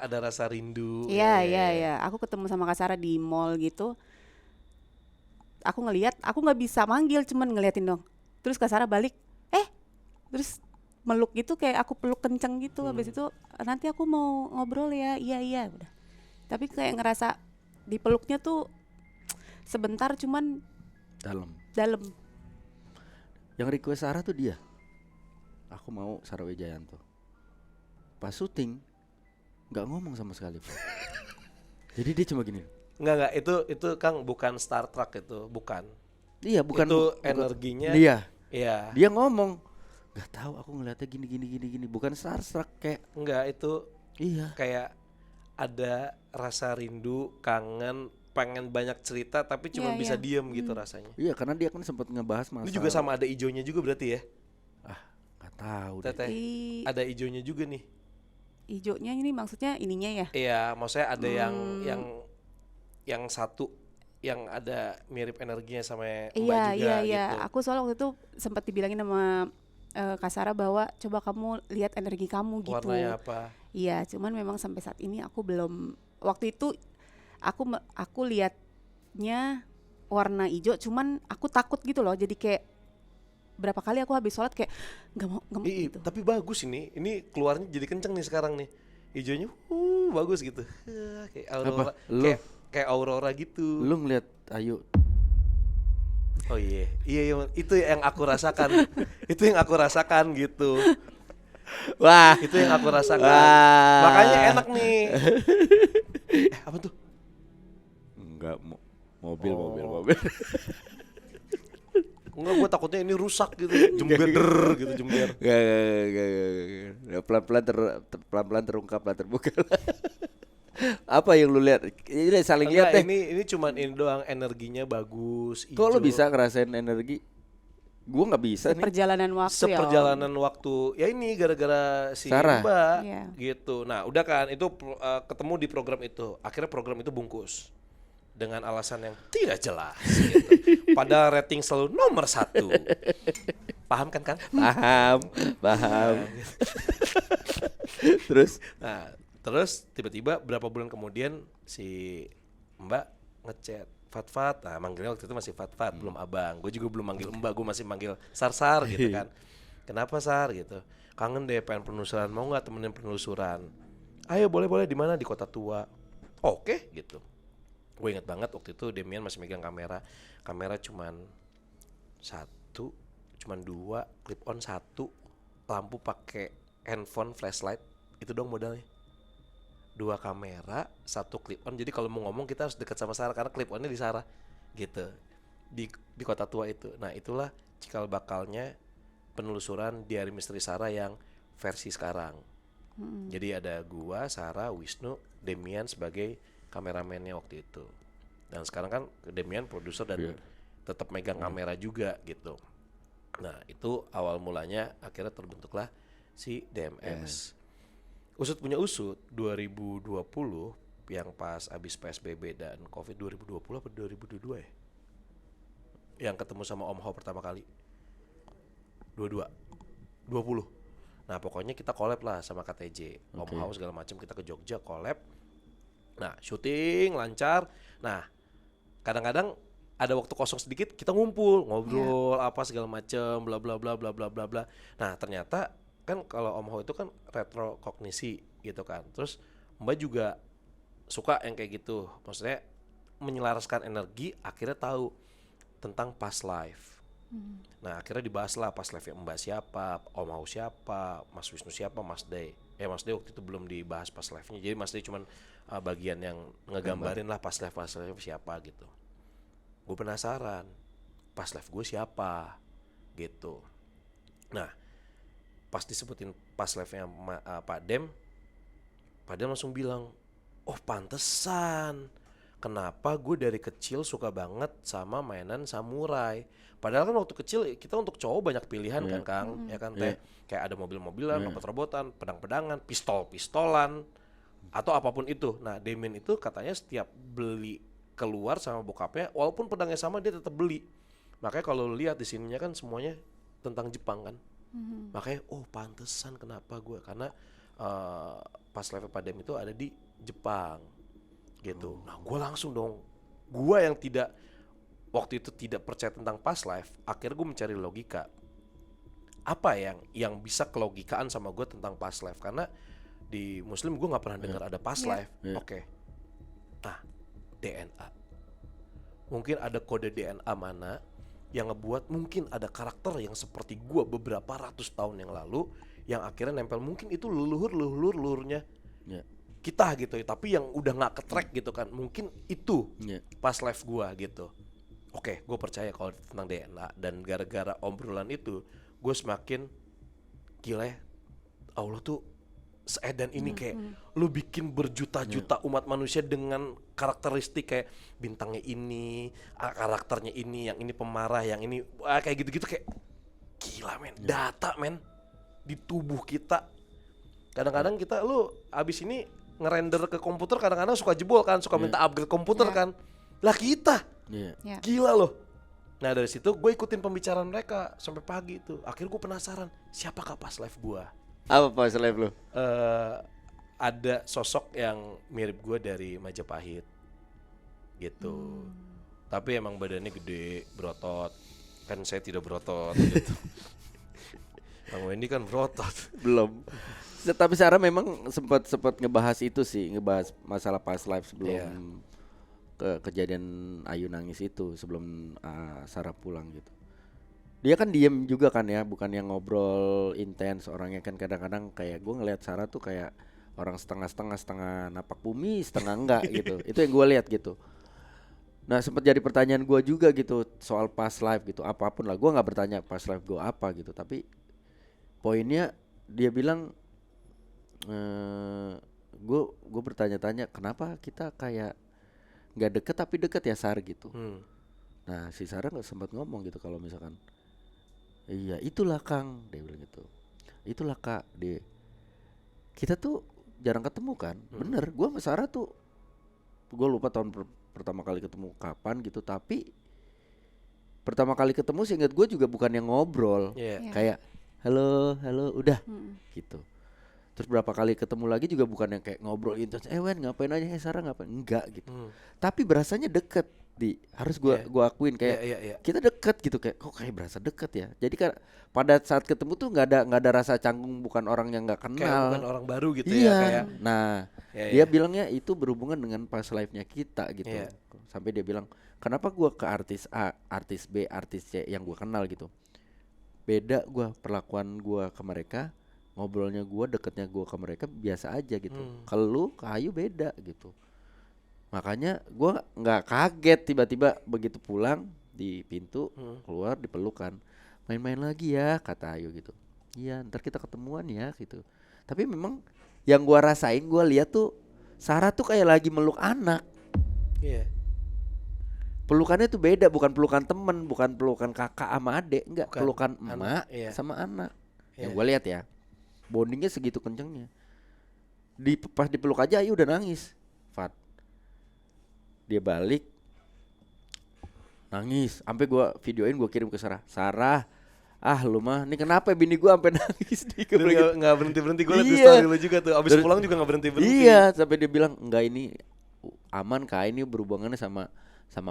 Speaker 2: Ada rasa rindu.
Speaker 1: Iya. Aku ketemu sama Kak Sarah di mall gitu. Aku ngelihat, aku nggak bisa manggil, cuman ngeliatin dong. Terus Kak Sarah balik, terus meluk gitu, kayak aku peluk kenceng gitu. Habis itu nanti aku mau ngobrol ya, iya udah. Tapi kayak ngerasa dipeluknya tuh sebentar, cuman dalam.
Speaker 3: Yang request Sarah tuh dia. Aku mau Sarah Wijayanto. Pas syuting nggak ngomong sama sekali. Jadi dia cuma gini.
Speaker 2: Enggak, itu Kang bukan Star Trek itu, bukan.
Speaker 3: Iya, bukan
Speaker 2: itu energinya.
Speaker 3: Iya.
Speaker 2: Iya.
Speaker 3: Dia ngomong, nggak tahu aku ngeliatnya gini. Bukan Star Trek kayak.
Speaker 2: Enggak, itu
Speaker 3: Iya.
Speaker 2: kayak ada rasa rindu, kangen, pengen banyak cerita tapi cuma bisa diem gitu rasanya.
Speaker 3: Iya, karena dia kan sempat ngebahas masalah.
Speaker 2: Ini juga sama ada ijonya juga berarti ya?
Speaker 3: Nggak tahu deh.
Speaker 2: Teteh, ada ijonya juga nih.
Speaker 1: Ijonya ini maksudnya ininya ya?
Speaker 2: Iya, maksudnya ada yang satu yang ada mirip energinya sama Mbak juga
Speaker 1: Iya.
Speaker 2: gitu.
Speaker 1: Aku soalnya waktu itu sempat dibilangin sama Kak Sarah bahwa coba kamu lihat energi kamu gitu.
Speaker 2: Warnanya apa?
Speaker 1: Iya, cuman memang sampai saat ini aku belum. Waktu itu aku lihatnya warna hijau, cuman aku takut gitu loh. Jadi kayak berapa kali aku habis sholat kayak nggak mau gitu.
Speaker 2: Tapi bagus ini keluarnya jadi kenceng nih sekarang nih. Hijaunya bagus gitu. Kayak aurora. Kayak aurora gitu.
Speaker 3: Lu ngeliat Ayu.
Speaker 2: Oh iya, itu yang aku rasakan. Itu yang aku rasakan gitu.
Speaker 3: Wah,
Speaker 2: Itu yang aku rasakan.
Speaker 3: Wah.
Speaker 2: Makanya enak nih. Apa tuh?
Speaker 3: Enggak, mobil.
Speaker 2: Enggak, gue takutnya ini rusak gitu. Jember gitu, jember.
Speaker 3: Gak. Pelan-pelan terungkap lah, terbuka lah. Apa yang lu lihat? Ini saling lihat deh.
Speaker 2: Ini cuman ini doang, energinya bagus.
Speaker 3: Kok lu
Speaker 2: hijau.
Speaker 3: bisa ngerasain energi? Gua nggak bisa nih.
Speaker 1: Seperjalanan waktu
Speaker 2: waktu. Ya ini gara-gara si
Speaker 3: Sarah.
Speaker 2: Mbak
Speaker 1: Iya.
Speaker 2: gitu. Nah, udah kan itu ketemu di program itu. Akhirnya program itu bungkus dengan alasan yang tidak jelas gitu. Padahal rating selalu nomor 1. Paham kan?
Speaker 3: Paham.
Speaker 2: Terus tiba-tiba berapa bulan kemudian si Mbak ngechat Fat, nah manggilnya waktu itu masih Fat, belum abang. Gue juga belum manggil Mbak, gue masih manggil Sar gitu kan. Kenapa Sar gitu? Kangen deh, pengen penelusuran, mau nggak temenin penelusuran? Ayo boleh, di mana? Di Kota Tua. Oke gitu. Gue inget banget waktu itu Demian masih megang kamera cuman 2, clip on 1, lampu pakai handphone flashlight, itu dong modalnya. 2 kamera, 1 clip on. Jadi kalau mau ngomong kita harus dekat sama Sarah karena clip onnya di Sarah gitu. Di Kota Tua itu. Nah, itulah cikal bakalnya penelusuran Diari Misteri Sarah yang versi sekarang. Jadi ada gua, Sarah, Wisnu, Demian sebagai kameramennya waktu itu. Dan sekarang kan Demian produser dan tetap megang kamera juga gitu. Nah, itu awal mulanya akhirnya terbentuklah si DMS. Usut punya usut 2020 yang pas abis PSBB dan Covid 2020 apa 2022 ya? Yang ketemu sama Om Ho pertama kali. 20. Nah, pokoknya kita collab lah sama KTJ. Om Ho segala macam, kita ke Jogja collab. Nah, syuting lancar. Nah, kadang-kadang ada waktu kosong sedikit kita ngumpul, ngobrol apa segala macam, bla bla bla bla bla bla bla. Nah, ternyata kan kalau Om Ho itu kan retrokognisi gitu kan. Terus Mbak juga suka yang kayak gitu. Maksudnya menyelaraskan energi, akhirnya tahu tentang past life. Nah, akhirnya dibahas lah past life yang Mbak siapa, Om Ho siapa, Mas Wisnu siapa, Mas Day. Mas Day waktu itu belum dibahas past life-nya. Jadi Mas Day cuman bagian yang ngegambarin lah past life siapa gitu. Gue penasaran past life gue siapa gitu. Nah, pas disebutin past life-nya Pak Dem langsung bilang, oh pantesan kenapa gue dari kecil suka banget sama mainan samurai. Padahal kan waktu kecil kita untuk cowok banyak pilihan kan Kang, ya kan Teh. Kayak ada mobil-mobilan, robot-robotan, pedang-pedangan, pistol-pistolan, atau apapun itu. Nah Damien itu katanya setiap beli keluar sama bokapnya, walaupun pedangnya sama dia tetap beli. Makanya kalau lihat di sininya kan semuanya tentang Jepang kan. Makanya pantesan kenapa gue, karena pas level Padam itu ada di Jepang gitu. Nah gue langsung dong, gue yang waktu itu tidak percaya tentang past life, akhirnya gue mencari logika apa yang bisa kelogikaan sama gue tentang past life, karena di Muslim gue nggak pernah dengar ada past life. Oke. Nah DNA, mungkin ada kode DNA mana yang ngebuat mungkin ada karakter yang seperti gue beberapa ratus tahun yang lalu yang akhirnya nempel, mungkin itu leluhurnya kita gitu, tapi yang udah nggak ketrack gitu kan, mungkin itu past life gue gitu. Oke, gue percaya kalau tentang DNA, dan gara-gara obrolan itu gue semakin gila ya, Allah tuh seedan ini, kayak lu bikin berjuta-juta umat manusia dengan karakteristik kayak bintangnya ini, karakternya ini, yang ini pemarah, yang ini kayak gitu-gitu, kayak gila men, data men di tubuh kita. Kadang-kadang kita lu abis ini ngerender ke komputer, kadang-kadang suka jebol kan, suka minta upgrade komputer kan. Lah kita gila loh. Nah dari situ gue ikutin pembicaraan mereka sampai pagi itu. Akhirnya gue penasaran, siapakah past life gue?
Speaker 3: Apa past life lo?
Speaker 2: Ada sosok yang mirip gue dari Majapahit gitu. Tapi emang badannya gede, berotot. Kan saya tidak berotot gitu. Bang Wendy kan berotot.
Speaker 3: Belum. Tapi Sarah memang sempat ngebahas itu sih, ngebahas masalah past life sebelum kejadian Ayu nangis itu, sebelum Sarah pulang gitu. Dia kan diem juga kan ya, bukan yang ngobrol intens orangnya kan. Kadang-kadang kayak gue ngelihat Sarah tuh kayak orang setengah napak bumi, setengah enggak gitu. Itu yang gue lihat gitu. Nah sempat jadi pertanyaan gue juga gitu soal past life gitu. Apapun lah, gue nggak bertanya past life gue apa gitu. Tapi poinnya dia bilang, gue bertanya-tanya kenapa kita kayak nggak deket tapi deket ya Sar gitu. Nah si Sarah nggak sempat ngomong gitu kalau misalkan, iya itulah Kang, dia bilang gitu. Itulah Kak, kita tuh jarang ketemu kan. Bener, gue sama Sarah tuh, gue lupa tahun pertama kali ketemu kapan gitu. Tapi pertama kali ketemu seingat gue juga bukan yang ngobrol, kayak halo udah gitu. Terus berapa kali ketemu lagi juga bukan yang kayak ngobrol intens, Wen ngapain aja, Sarah ngapain, enggak gitu. Tapi berasanya deket, harus gua akuin kayak kita deket gitu, kayak kok kayak berasa deket ya. Jadi kan pada saat ketemu tuh nggak ada rasa canggung, bukan orang yang nggak kenal,
Speaker 2: kayak bukan orang baru gitu
Speaker 3: ya
Speaker 2: kayak.
Speaker 3: Nah dia bilangnya itu berhubungan dengan past life-nya kita gitu. Sampai dia bilang kenapa gua ke artis A, artis B, artis C yang gua kenal gitu, beda gua perlakuan gua ke mereka, ngobrolnya gue, deketnya gue ke mereka biasa aja gitu. Kalau lu ke Ayu beda gitu. Makanya gue nggak kaget tiba-tiba begitu pulang di pintu keluar dipelukan, main-main lagi ya kata Ayu gitu. Iya ntar kita ketemuan ya gitu. Tapi memang yang gue rasain, gue lihat tuh Sarah tuh kayak lagi meluk anak. Pelukannya tuh beda, bukan pelukan temen, bukan pelukan kakak sama adek, enggak, pelukan emak sama anak. Yang gue lihat ya, bondingnya segitu kencengnya. Pas dipeluk aja Ayu udah nangis. Fat, dia balik nangis, sampai gue videoin, gue kirim ke Sarah, lu mah ini kenapa bini gue sampai nangis di
Speaker 2: nggak berhenti gue liat di story lu juga tuh, abis pulang juga nggak berhenti.
Speaker 3: Iya, sampai dia bilang enggak, ini aman Kak, ini berhubungannya sama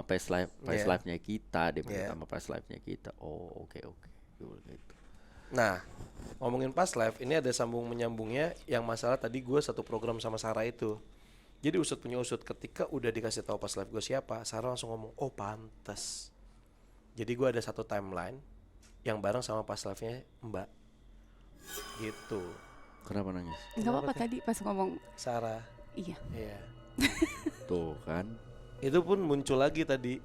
Speaker 3: past life-nya kita, dia bilang sama past life-nya kita. Oh oke. Gitu.
Speaker 2: Nah ngomongin past life, ini ada sambung menyambungnya yang masalah tadi gue satu program sama Sarah itu. Jadi usut punya usut, ketika udah dikasih tahu past life gue siapa, Sarah langsung ngomong, oh pantes. Jadi gue ada satu timeline yang bareng sama past life-nya Mbak gitu.
Speaker 3: Kenapa nangis?
Speaker 1: Gak apa-apa tadi pas ngomong
Speaker 2: Sarah.
Speaker 1: Iya.
Speaker 3: Tuh kan,
Speaker 2: itu pun muncul lagi tadi,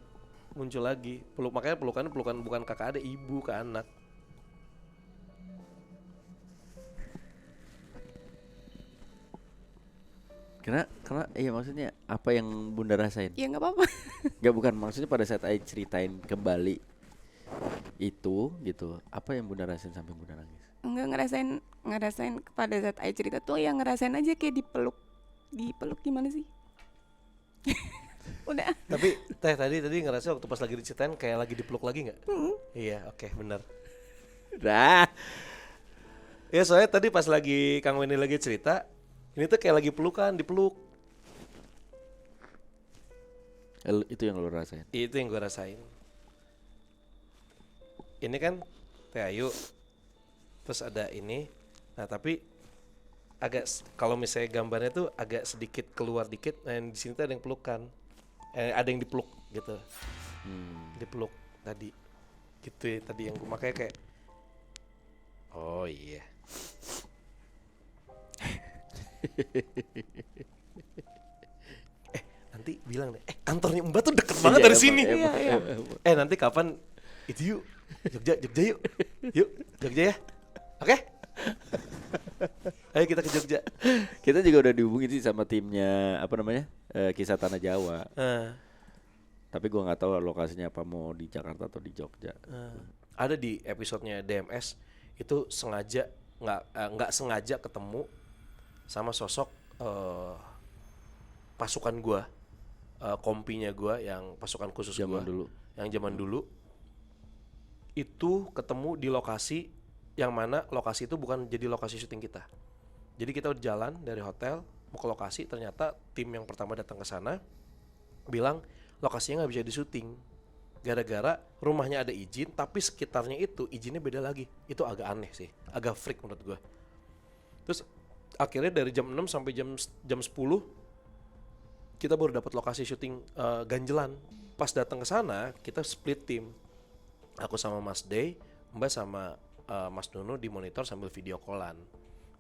Speaker 2: makanya pelukannya bukan kakak adik, ibu ke anak.
Speaker 3: Karena iya maksudnya apa yang Bunda rasain?
Speaker 1: Ya nggak apa-apa.
Speaker 3: Gak, bukan maksudnya pada saat Ai ceritain kembali itu gitu, apa yang Bunda rasain sampai Bunda nangis?
Speaker 1: Enggak ngerasain pada saat Ai cerita tuh yang ngerasain aja kayak dipeluk gimana sih? Udah.
Speaker 2: Tapi tadi ngerasa waktu pas lagi diceritain kayak lagi dipeluk lagi nggak? Iya, oke, benar.
Speaker 3: Dah.
Speaker 2: Ya soalnya tadi pas lagi Kang Weni lagi cerita, ini tuh kayak lagi pelukan, dipeluk.
Speaker 3: Itu yang lo rasain.
Speaker 2: Itu yang gue rasain. Ini kan Teh Ayu, terus ada ini. Nah tapi kalau misalnya gambarnya tuh agak sedikit keluar dikit, nah di sini tuh ada yang pelukan, ada yang dipeluk gitu, dipeluk tadi, gitu ya tadi yang gue makanya kayak, oh iya. Nanti bilang deh, kantornya Mbak tuh deket banget dari sini. Nanti kapan itu yuk, Jogja yuk, Jogja ya, oke? Ayo kita ke Jogja.
Speaker 3: Kita juga udah dihubungi sih sama timnya apa namanya Kisah Tanah Jawa. Tapi gua nggak tahu lokasinya apa, mau di Jakarta atau di Jogja.
Speaker 2: Ada di episodenya DMS itu sengaja nggak sengaja ketemu sama sosok pasukan gua, kompinya gua yang pasukan khusus
Speaker 3: Zaman
Speaker 2: gua
Speaker 3: dulu.
Speaker 2: yang zaman dulu itu ketemu di lokasi yang mana lokasi itu bukan jadi lokasi syuting kita. Jadi kita udah jalan dari hotel mau ke lokasi, ternyata tim yang pertama datang ke sana bilang lokasinya nggak bisa disyuting gara-gara rumahnya ada izin tapi sekitarnya itu izinnya beda lagi. Itu agak aneh sih, agak freak menurut gua. Terus akhirnya dari jam 6 sampai jam 10 kita baru dapat lokasi syuting ganjelan. Pas datang ke sana kita split tim. Aku sama Mas Day, Mbak sama Mas Nuno di monitor sambil video callan.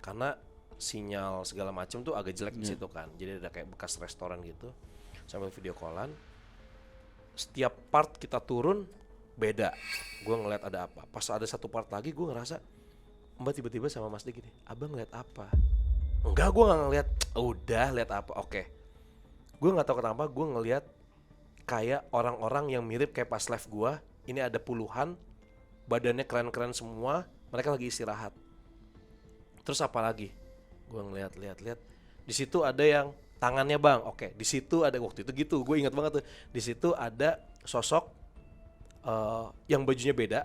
Speaker 2: Karena sinyal segala macam tuh agak jelek di situ kan. Jadi ada kayak bekas restoran gitu. Sambil video callan. Setiap part kita turun beda. Gue ngeliat ada apa. Pas ada satu part lagi gue ngerasa Mbak tiba-tiba sama Mas Day gini, "Abang ngeliat apa?" Enggak, gue gak ngeliat. Udah, lihat apa? Oke. Gue gak tahu kenapa gue ngeliat kayak orang-orang yang mirip kayak pas live gue. Ini ada puluhan, badannya keren-keren semua, mereka lagi istirahat. Terus apa lagi? Gue ngeliat. Di situ ada yang tangannya bang. Oke, di situ ada waktu itu gitu. Gue ingat banget tuh. Di situ ada sosok yang bajunya beda,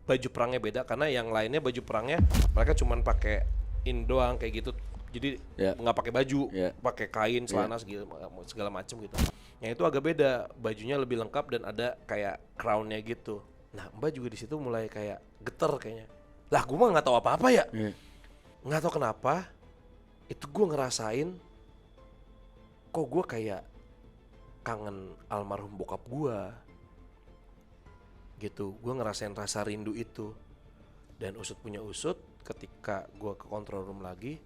Speaker 2: baju perangnya beda karena yang lainnya baju perangnya mereka cuman pakai doang kayak gitu. Jadi nggak pakai baju, pakai kain, celana segala macam gitu. Yang itu agak beda, bajunya lebih lengkap dan ada kayak crownnya gitu. Nah Mbak juga di situ mulai kayak geter kayaknya. Lah gue mah nggak tahu apa-apa ya, nggak tahu kenapa. Itu gue ngerasain, kok gue kayak kangen almarhum bokap gue. Gitu, gue ngerasain rasa rindu itu. Dan usut punya usut, ketika gue ke control room lagi,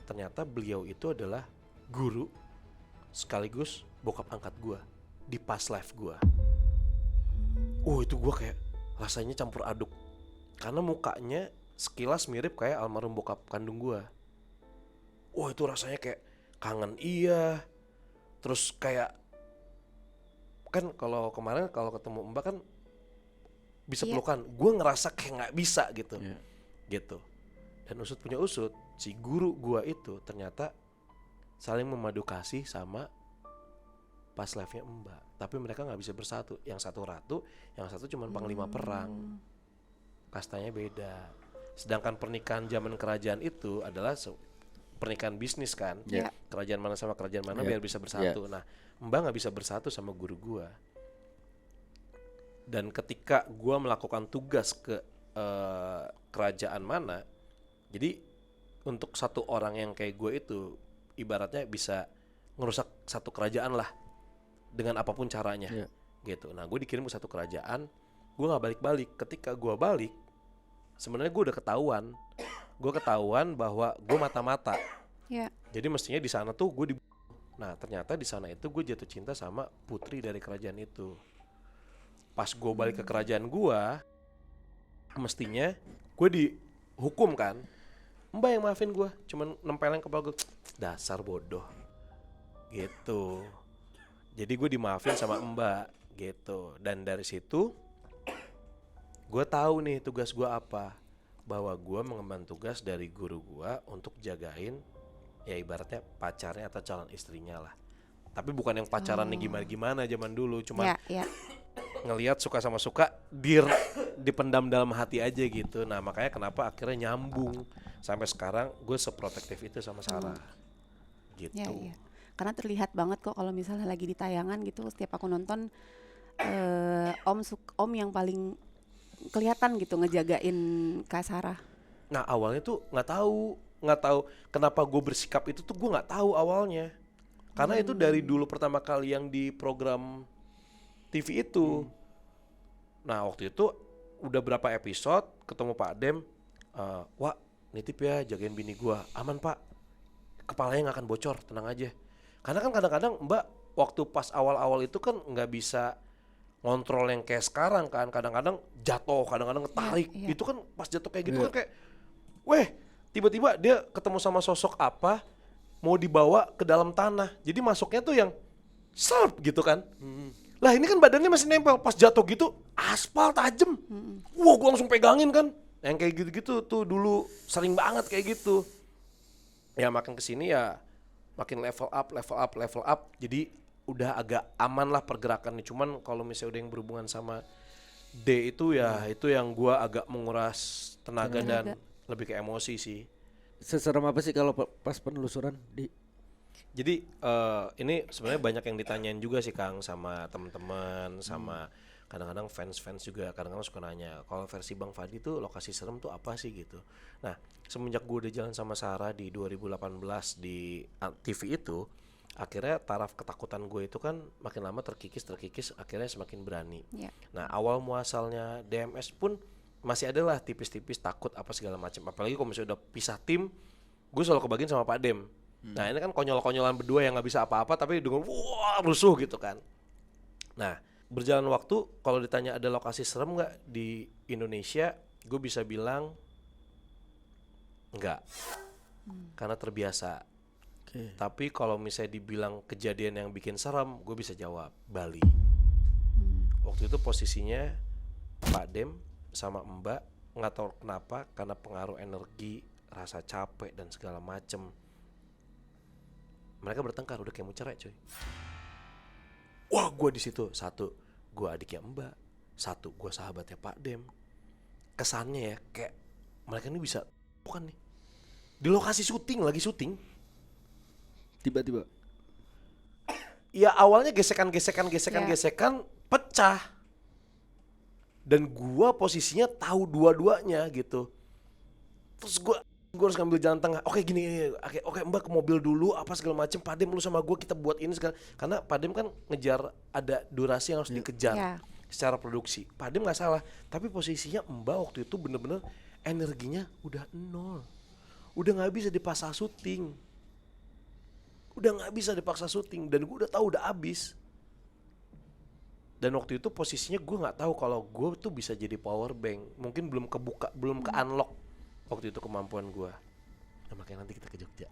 Speaker 2: ternyata beliau itu adalah guru sekaligus bokap angkat gue di pas live gue. Itu gue kayak rasanya campur aduk karena mukanya sekilas mirip kayak almarhum bokap kandung gue. Itu rasanya kayak kangen iya. Terus kayak kan kalau kemarin kalau ketemu Mbak kan bisa pelukan, gue ngerasa kayak nggak bisa gitu, gitu. Dan usut punya usut, si guru gue itu ternyata saling memadu kasih sama pas live-nya Mbak. Tapi mereka gak bisa bersatu. Yang satu ratu, yang satu cuma panglima perang. Kastanya beda. Sedangkan pernikahan zaman kerajaan itu adalah pernikahan bisnis kan. Kerajaan mana sama kerajaan mana biar bisa bersatu. Nah Mbak gak bisa bersatu sama guru gua. Dan ketika gua melakukan tugas ke kerajaan mana, jadi untuk satu orang yang kayak gue itu ibaratnya bisa ngerusak satu kerajaan lah dengan apapun caranya, gitu. Nah gue dikirim ke satu kerajaan, gue nggak balik-balik. Ketika gue balik, sebenarnya gue udah ketahuan bahwa gue mata-mata. Jadi mestinya di sana tuh gue Nah ternyata di sana itu gue jatuh cinta sama putri dari kerajaan itu. Pas gue balik ke kerajaan gue, mestinya gue dihukum kan. Mbak yang maafin gue, cuman nempelin kepala gue. Dasar bodoh. gitu. Jadi gue dimaafin sama Mbak gitu. Dan dari situ gue tahu nih tugas gue apa, bahwa gue mengemban tugas dari guru gue untuk jagain ya ibaratnya pacarnya atau calon istrinya lah. Tapi bukan yang pacarannya gimana-gimana zaman dulu, cuman
Speaker 1: Ya.
Speaker 2: ngelihat suka sama suka dipendam dalam hati aja gitu. Nah makanya kenapa akhirnya nyambung sampai sekarang gue seprotektif itu sama Sarah gitu.
Speaker 1: Ya. Karena terlihat banget kok kalau misalnya lagi di tayangan gitu, setiap aku nonton Om yang paling kelihatan gitu ngejagain Kak Sarah.
Speaker 2: Nah awalnya tuh nggak tahu kenapa gue bersikap itu tuh gue nggak tahu awalnya, karena itu dari dulu pertama kali yang di program TV itu. Nah waktu itu udah berapa episode ketemu Pak Dem, Wak nitip ya jagain bini gue, aman Pak, kepalanya nggak akan bocor, tenang aja. Karena kan kadang-kadang Mbak waktu pas awal-awal itu kan nggak bisa ngontrol yang kayak sekarang kan, kadang-kadang jatuh, kadang-kadang ngetarik.
Speaker 1: Iya.
Speaker 2: Itu kan pas jatuh kayak gitu kan kayak, weh tiba-tiba dia ketemu sama sosok apa mau dibawa ke dalam tanah, jadi masuknya tuh yang serp gitu kan. Lah ini kan badannya masih nempel, pas jatuh gitu aspal tajem. Wah gua langsung pegangin kan, yang kayak gitu-gitu tuh dulu sering banget kayak gitu. Ya makin kesini ya makin level up, jadi udah agak aman lah pergerakannya. Cuman kalau misalnya udah yang berhubungan sama D itu ya itu yang gua agak menguras tenaga dan lebih ke emosi sih.
Speaker 3: Seserem apa sih kalau pas penelusuran di?
Speaker 2: Jadi ini sebenarnya banyak yang ditanyain juga sih Kang sama teman-teman, sama kadang-kadang fans juga kadang-kadang suka nanya, kalau versi Bang Fadi tuh lokasi serem tuh apa sih gitu. Nah semenjak gue udah jalan sama Sarah di 2018 di TV itu, akhirnya taraf ketakutan gue itu kan makin lama terkikis, akhirnya semakin berani. Nah awal muasalnya DMS pun masih ada lah tipis-tipis takut apa segala macam, apalagi kalau misalnya udah pisah tim, gue selalu kebagian sama Pak Dem. Nah ini kan konyol-konyolan berdua yang nggak bisa apa-apa tapi dengan wah rusuh gitu kan. Nah berjalan waktu kalau ditanya ada lokasi serem nggak di Indonesia, gue bisa bilang enggak, karena terbiasa. Tapi kalau misalnya dibilang kejadian yang bikin serem, gue bisa jawab Bali. Waktu itu posisinya Pak Dem sama Mbak nggak tahu kenapa, karena pengaruh energi, rasa capek dan segala macem, mereka bertengkar udah kayak mau cerai coy. Wah gue di situ, satu gue adiknya Mbak, satu gue sahabatnya Pak Dem. Kesannya ya kayak mereka ini bisa bukan nih di lokasi syuting, lagi syuting
Speaker 3: Tiba-tiba
Speaker 2: ya awalnya gesekan pecah, dan gua posisinya tahu dua-duanya gitu. Terus gua harus ngambil jalan tengah. Oke gini, oke Mbak ke mobil dulu apa segala macem. Pak Dem lu sama gua kita buat ini segala, karena Pak Dem kan ngejar ada durasi yang harus dikejar secara produksi. Pak Dem nggak salah, tapi posisinya Mbak waktu itu bener-bener energinya udah nol, udah nggak bisa dipaksa syuting. Dan gue udah tahu udah abis. Dan waktu itu posisinya gue nggak tahu kalau gue tuh bisa jadi power bank. Mungkin belum kebuka, belum ke unlock waktu itu kemampuan gue. Nah, makanya nanti kita ke Jogja.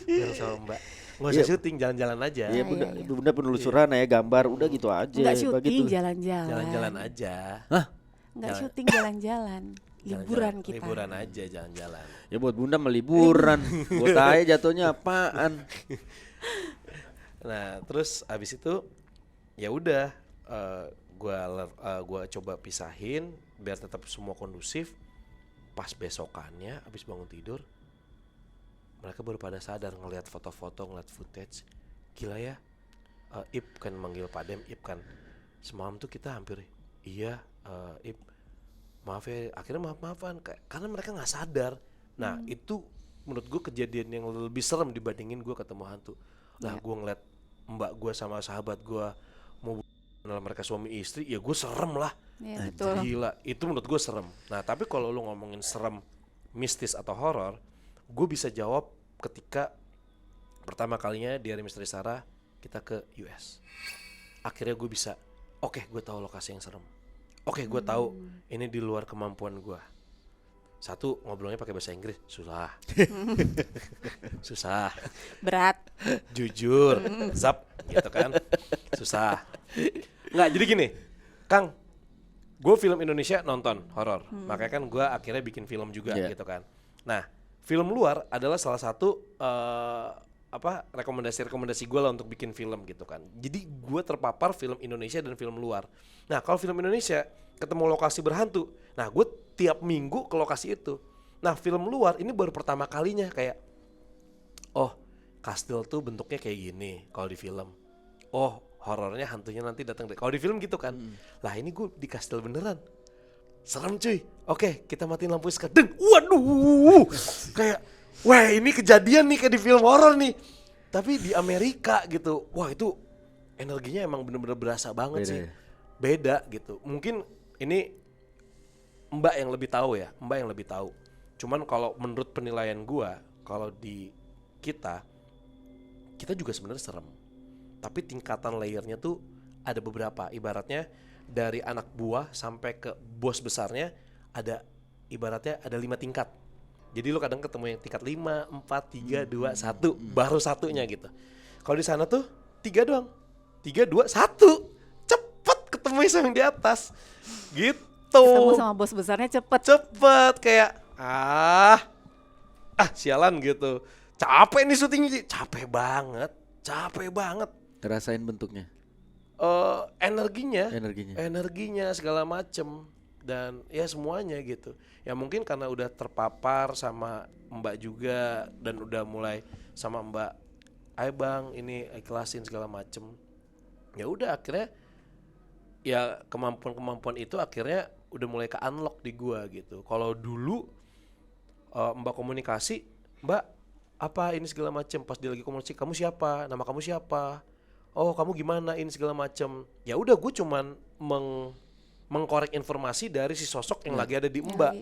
Speaker 2: Bareng sama Mbak. Nggak usah syuting, jalan-jalan aja.
Speaker 3: Iya bunda penelusuran ya, gambar udah gitu aja.
Speaker 1: Nggak syuting,
Speaker 3: begitu.
Speaker 2: Jalan-jalan aja.
Speaker 3: Hah?
Speaker 1: Nggak syuting, jalan-jalan. Liburan kita.
Speaker 2: Liburan aja, jalan-jalan.
Speaker 3: Ya buat bunda meliburan. Buat saya jatuhnya apaan?
Speaker 2: Nah terus abis itu ya udah gua coba pisahin biar tetap semua kondusif. Pas besokannya abis bangun tidur, mereka baru pada sadar ngelihat foto-foto, ngeliat footage. Gila ya, Ip kan manggil Pak Dem, Ip kan semalam tuh kita hampir Ip maaf ya, akhirnya maaf-maafan karena mereka nggak sadar. Nah itu menurut gue kejadian yang lebih serem dibandingin gue ketemu hantu. Nah gue ngeliat Mbak gue sama sahabat gue mau kenal mereka suami istri, ya gue serem lah.
Speaker 1: Betul.
Speaker 2: Gila, itu menurut gue serem. Nah tapi kalau lu ngomongin serem, mistis atau horor, gue bisa jawab ketika pertama kalinya di Hari Misteri Sarah kita ke US. Akhirnya gue bisa, oke, gue tahu lokasi yang serem. Oke, gue tahu ini di luar kemampuan gue. Satu, ngobrolnya pakai bahasa Inggris, susah. Susah.
Speaker 1: Berat.
Speaker 2: Jujur, zap gitu kan. Susah. Nggak, jadi gini, Kang, gue film Indonesia nonton horor, makanya kan gue akhirnya bikin film juga gitu kan. Nah, film luar adalah salah satu rekomendasi gue lah untuk bikin film gitu kan. Jadi gue terpapar film Indonesia dan film luar. Nah, kalau film Indonesia ketemu lokasi berhantu, nah gue tiap minggu ke lokasi itu. Nah, film luar ini baru pertama kalinya kayak, oh, kastil tuh bentuknya kayak gini kalau di film. Oh, horornya hantunya nanti datang. Kalau di film gitu kan. Lah ini gue di kastil beneran. Serem cuy. Oke, kita matiin lampu sekarang. Waduh. Kayak, wah ini kejadian nih kayak di film horor nih. Tapi di Amerika gitu. Wah itu energinya emang bener-bener berasa banget sih. Beda gitu. Mungkin ini Mbak yang lebih tahu ya. Mbak yang lebih tahu. Cuman kalau menurut penilaian gue, kalau di kita juga sebenarnya serem. Tapi tingkatan layernya tuh ada beberapa. Ibaratnya dari anak buah sampai ke bos besarnya ada ibaratnya ada 5 tingkat. Jadi lu kadang ketemu yang tingkat 5, 4, 3, 2, 1 baru satunya gitu. Kalau di sana tuh 3 doang. 3, 2, 1. Cepet ketemu sama yang di atas. Gitu.
Speaker 1: Ketemu sama bos besarnya cepet
Speaker 2: kayak sialan gitu. Capek nih syutingnya, capek banget.
Speaker 3: Ngerasain bentuknya.
Speaker 2: Energinya segala macem dan ya semuanya gitu. Ya mungkin karena udah terpapar sama Mbak juga dan udah mulai sama Mbak, ayo bang ini ikhlasin segala macem. Ya udah akhirnya ya kemampuan itu akhirnya udah mulai ke unlock di gua gitu. Kalau dulu Mbak komunikasi, Mbak apa ini segala macem, pas dia lagi komunikasi, kamu siapa, nama kamu siapa, oh kamu gimana ini segala macem. Ya udah gue cuman mengkorek informasi dari si sosok yang lagi ada di Mbak.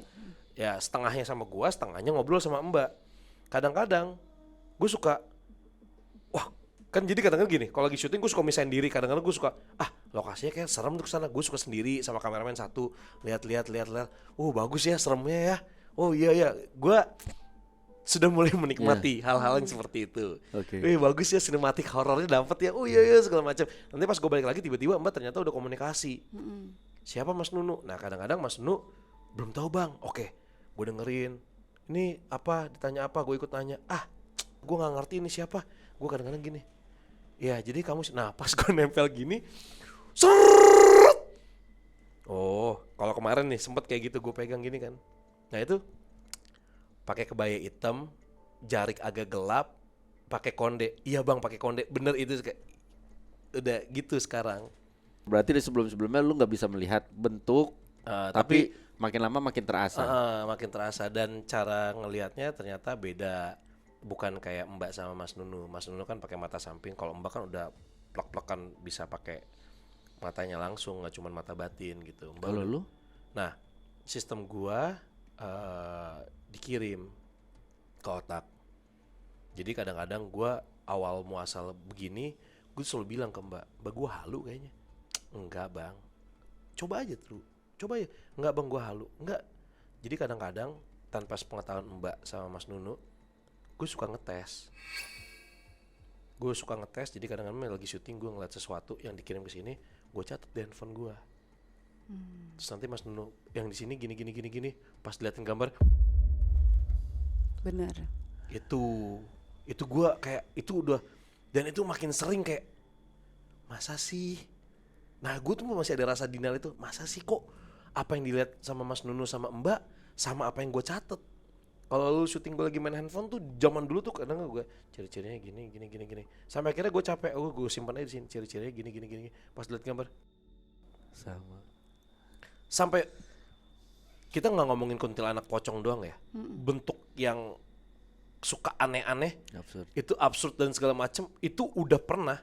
Speaker 2: Ya setengahnya sama gua, setengahnya ngobrol sama Mbak. Kadang-kadang gue suka, wah kan jadi kadang-kadang gini, kalau lagi syuting gue suka misahin diri. Kadang-kadang gue suka, lokasinya kayak serem tuh kesana. Gue suka sendiri sama kameramen satu, lihat. Bagus ya seremnya ya. Oh iya, gue sudah mulai menikmati hal-hal yang seperti itu. Bagus ya, sinematik horornya dapet ya. Oh iya segala macam. Nanti pas gue balik lagi tiba-tiba Mbak ternyata udah komunikasi. Siapa Mas Nunu? Nah kadang-kadang Mas Nunu belum tahu bang. Oke, gue dengerin. Ini apa? Ditanya apa? Gue ikut nanya. Gue nggak ngerti ini siapa. Gue kadang-kadang gini. Ya jadi kamu. Nah pas gue nempel gini, seret. Oh, kalau kemarin nih sempet kayak gitu gue pegang gini kan. Nah itu pakai kebaya hitam, jarik agak gelap, pakai konde. Iya bang, pakai konde. Bener itu kayak udah gitu sekarang.
Speaker 3: Berarti di sebelum-sebelumnya lu nggak bisa melihat bentuk, tapi makin lama makin terasa.
Speaker 2: Makin terasa dan cara ngelihatnya ternyata beda. Bukan kayak Mbak sama Mas Nunu. Mas Nunu kan pakai mata samping. Kalau Mbak kan udah plek-plekan bisa pakai matanya langsung, nggak cuma mata batin gitu.
Speaker 3: Kalau lu?
Speaker 2: Nah, sistem gua dikirim ke otak. Jadi kadang-kadang gue awal muasal begini, gue selalu bilang ke Mbak gue halu kayaknya. Enggak bang, coba aja tuh, coba ya. Enggak bang, gue halu, enggak. Jadi kadang-kadang tanpa sepengetahuan Mbak sama Mas Nunu, gue suka ngetes. Jadi kadang-kadang lagi syuting gue ngeliat sesuatu yang dikirim ke sini, gue catat di handphone gue. Terus nanti Mas Nunu yang di sini gini, pas liatin gambar,
Speaker 1: bener.
Speaker 2: Itu gue kayak itu udah, dan itu makin sering kayak masa sih. Nah gue tuh masih ada rasa denial itu, masa sih kok apa yang dilihat sama Mas Nunu sama Mbak sama apa yang gue catet. Kalau lu syuting gue lagi main handphone tuh zaman dulu tuh kadang gue ciri-cirinya gini. Sampai akhirnya gue capek, gue simpan aja di sini ciri-cirinya gini. Pas lihat gambar
Speaker 3: sama.
Speaker 2: Sampai kita nggak ngomongin kuntilanak pocong doang ya, bentuk yang suka aneh-aneh, itu absurd dan segala macem itu udah pernah.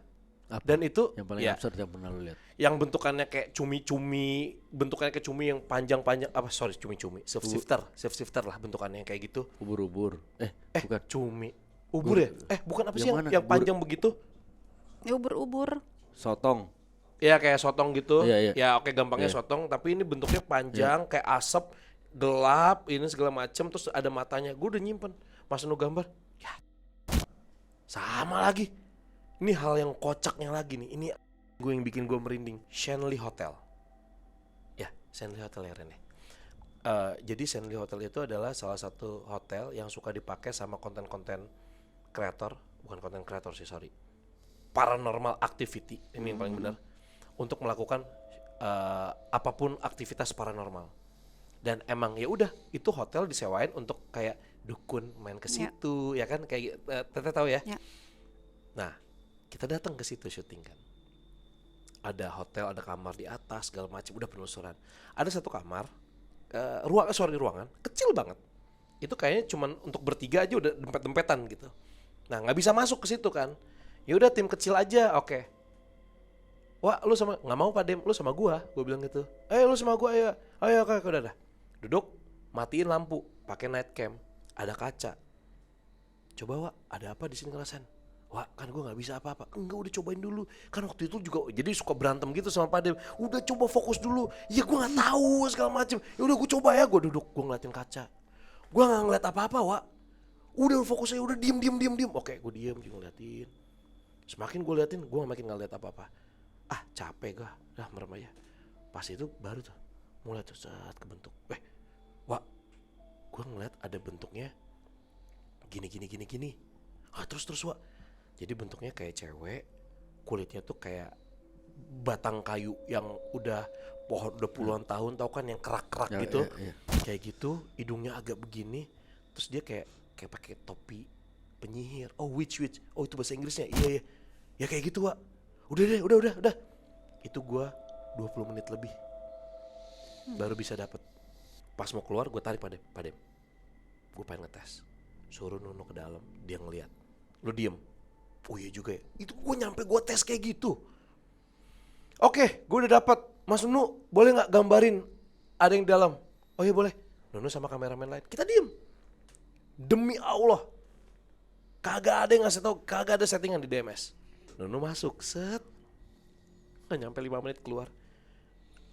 Speaker 3: Apa?
Speaker 2: Dan itu
Speaker 3: yang paling absurd yang pernah lu lihat?
Speaker 2: Yang bentukannya kayak cumi-cumi, bentukannya kayak cumi yang panjang-panjang, cumi-cumi, shape-shifter lah bentukannya kayak gitu.
Speaker 3: Ubur-ubur. Bukan
Speaker 2: cumi. Ubur ya? Bukan apa sih yang panjang begitu?
Speaker 1: Ubur-ubur.
Speaker 3: Sotong.
Speaker 2: Ya kayak sotong gitu.
Speaker 3: Iya.
Speaker 2: Ya oke gampangnya sotong, tapi ini bentuknya panjang kayak asap gelap ini segala macem, terus ada matanya. Gue udah nyimpen. Mas Anu gambar, ya sama lagi. Ini hal yang kocaknya lagi nih. Ini gue yang bikin gue merinding. Shanley Hotel. Ya, Shanley Hotel ya Ren ya. Jadi Shanley Hotel itu adalah salah satu hotel yang suka dipakai sama konten-konten kreator, bukan konten kreator sih, sorry, paranormal activity, ini yang paling benar, untuk melakukan apapun aktivitas paranormal. Dan emang ya udah, itu hotel disewain untuk kayak dukun main ke situ, ya kan, kayak Teteh tahu ya. Nah, kita datang ke situ syuting kan. Ada hotel, ada kamar di atas, segala macam, udah penelusuran. Ada satu kamar, ruangan kecil banget. Itu kayaknya cuman untuk bertiga aja udah dempet-dempetan gitu. Nah, nggak bisa masuk ke situ kan. Ya udah tim kecil aja, oke. Wah, lu sama nggak mau Pak Dem, lu sama gua bilang gitu. Lu sama gua ayo. Ayo, oke, udah. Duduk, matiin lampu, pakai night cam, ada kaca. Coba, Wak, ada apa di sini ngerasain? Wah, kan gue nggak bisa apa-apa. Enggak, udah cobain dulu. Kan waktu itu juga jadi suka berantem gitu sama Pak Dem. Udah coba fokus dulu. Ya gue nggak tahu segala macem. Ya udah gue coba ya. Gue duduk, gue ngeliatin kaca. Gue nggak ngeliat apa-apa, Wak. Udah fokusnya udah diem. Oke, gue diem ngeliatin. Semakin gue liatin, gue makin nggak liat apa-apa. Ah, capek gue. Dah merem aja. Pas itu baru tuh mulai tuh saat kebentuk. Wak, gue ngeliat ada bentuknya gini. Ah, terus Wak. Jadi bentuknya kayak cewek, kulitnya tuh kayak batang kayu yang udah pohon udah puluhan tahun, tau kan yang kerak-kerak gitu. Kayak gitu, hidungnya agak begini, terus dia kayak pakai topi penyihir. Oh, witch. Oh, itu bahasa Inggrisnya. Iya. Ya kayak gitu, Wak. Udah. Itu gua 20 menit lebih baru bisa dapet. Pas mau keluar gue tarik Pak Dem. Gue pengen ngetes. Suruh Nunu ke dalam, dia ngeliat. Lu diem. Oh iya juga ya. Itu gue nyampe gue tes kayak gitu. Oke, gue udah dapat. Mas Nunu, boleh nggak gambarin ada yang di dalam? Oh iya boleh. Nunu sama kameramen lain. Kita diem. Demi Allah, kagak ada yang ngasih tau, kagak ada settingan di DMS. Nunu masuk, set. Nggak nyampe 5 menit keluar.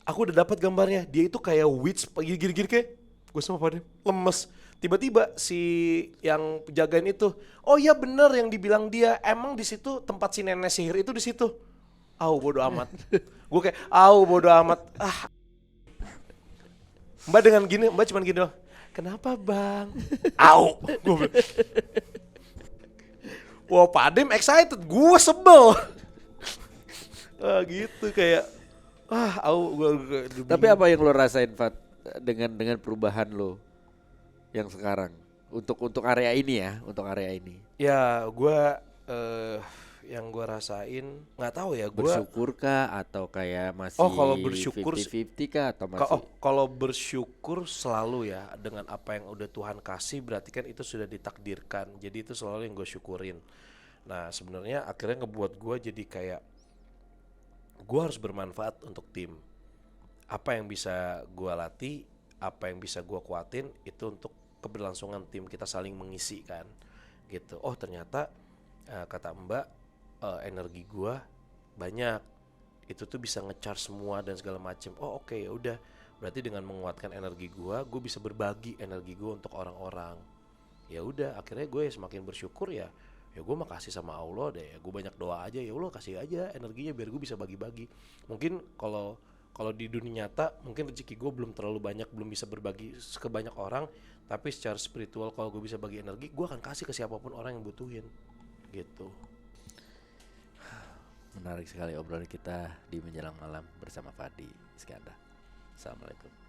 Speaker 2: Aku udah dapat gambarnya. Dia itu kayak witch, gini kayak. Gue sama Pak Dem lemes. Tiba-tiba si yang jagain itu, oh iya bener yang dibilang dia, emang di situ tempat si nenek sihir itu di situ. Bodo amat. Gue kayak, bodo amat. Mbak dengan gini, Mbak cuman gini doang. Kenapa bang? Gue bilang. Wah, Pak Dem excited, gue sebel. Gitu kayak,
Speaker 3: Tapi apa yang lo rasain, Fat, dengan perubahan lo yang sekarang untuk area ini ya, untuk area ini?
Speaker 2: Ya, gue yang gue rasain nggak tahu ya. Gue
Speaker 3: bersyukur kah atau kayak masih
Speaker 2: kalau bersyukur
Speaker 3: 50-50 kah atau masih?
Speaker 2: Kalau bersyukur selalu ya dengan apa yang udah Tuhan kasih, berarti kan itu sudah ditakdirkan. Jadi itu selalu yang gue syukurin. Nah sebenarnya akhirnya ngebuat gue jadi kayak gue harus bermanfaat untuk tim. Apa yang bisa gue latih, apa yang bisa gue kuatin itu untuk keberlangsungan tim, kita saling mengisi kan gitu. Oh ternyata kata Mbak, energi gue banyak, itu tuh bisa nge-charge semua dan segala macem. Oh oke, ya udah, berarti dengan menguatkan energi gue bisa berbagi energi gue untuk orang-orang. Ya udah, akhirnya gue semakin bersyukur ya gue makasih sama Allah deh. Gue banyak doa aja, ya Allah kasih aja energinya biar gue bisa bagi-bagi. Mungkin kalau di dunia nyata mungkin rezeki gue belum terlalu banyak, belum bisa berbagi ke banyak orang, tapi secara spiritual kalau gue bisa bagi energi, gue akan kasih ke siapapun orang yang butuhin gitu.
Speaker 3: Menarik sekali obrolan kita di menjelang malam bersama Fadi Iskandar. Assalamualaikum.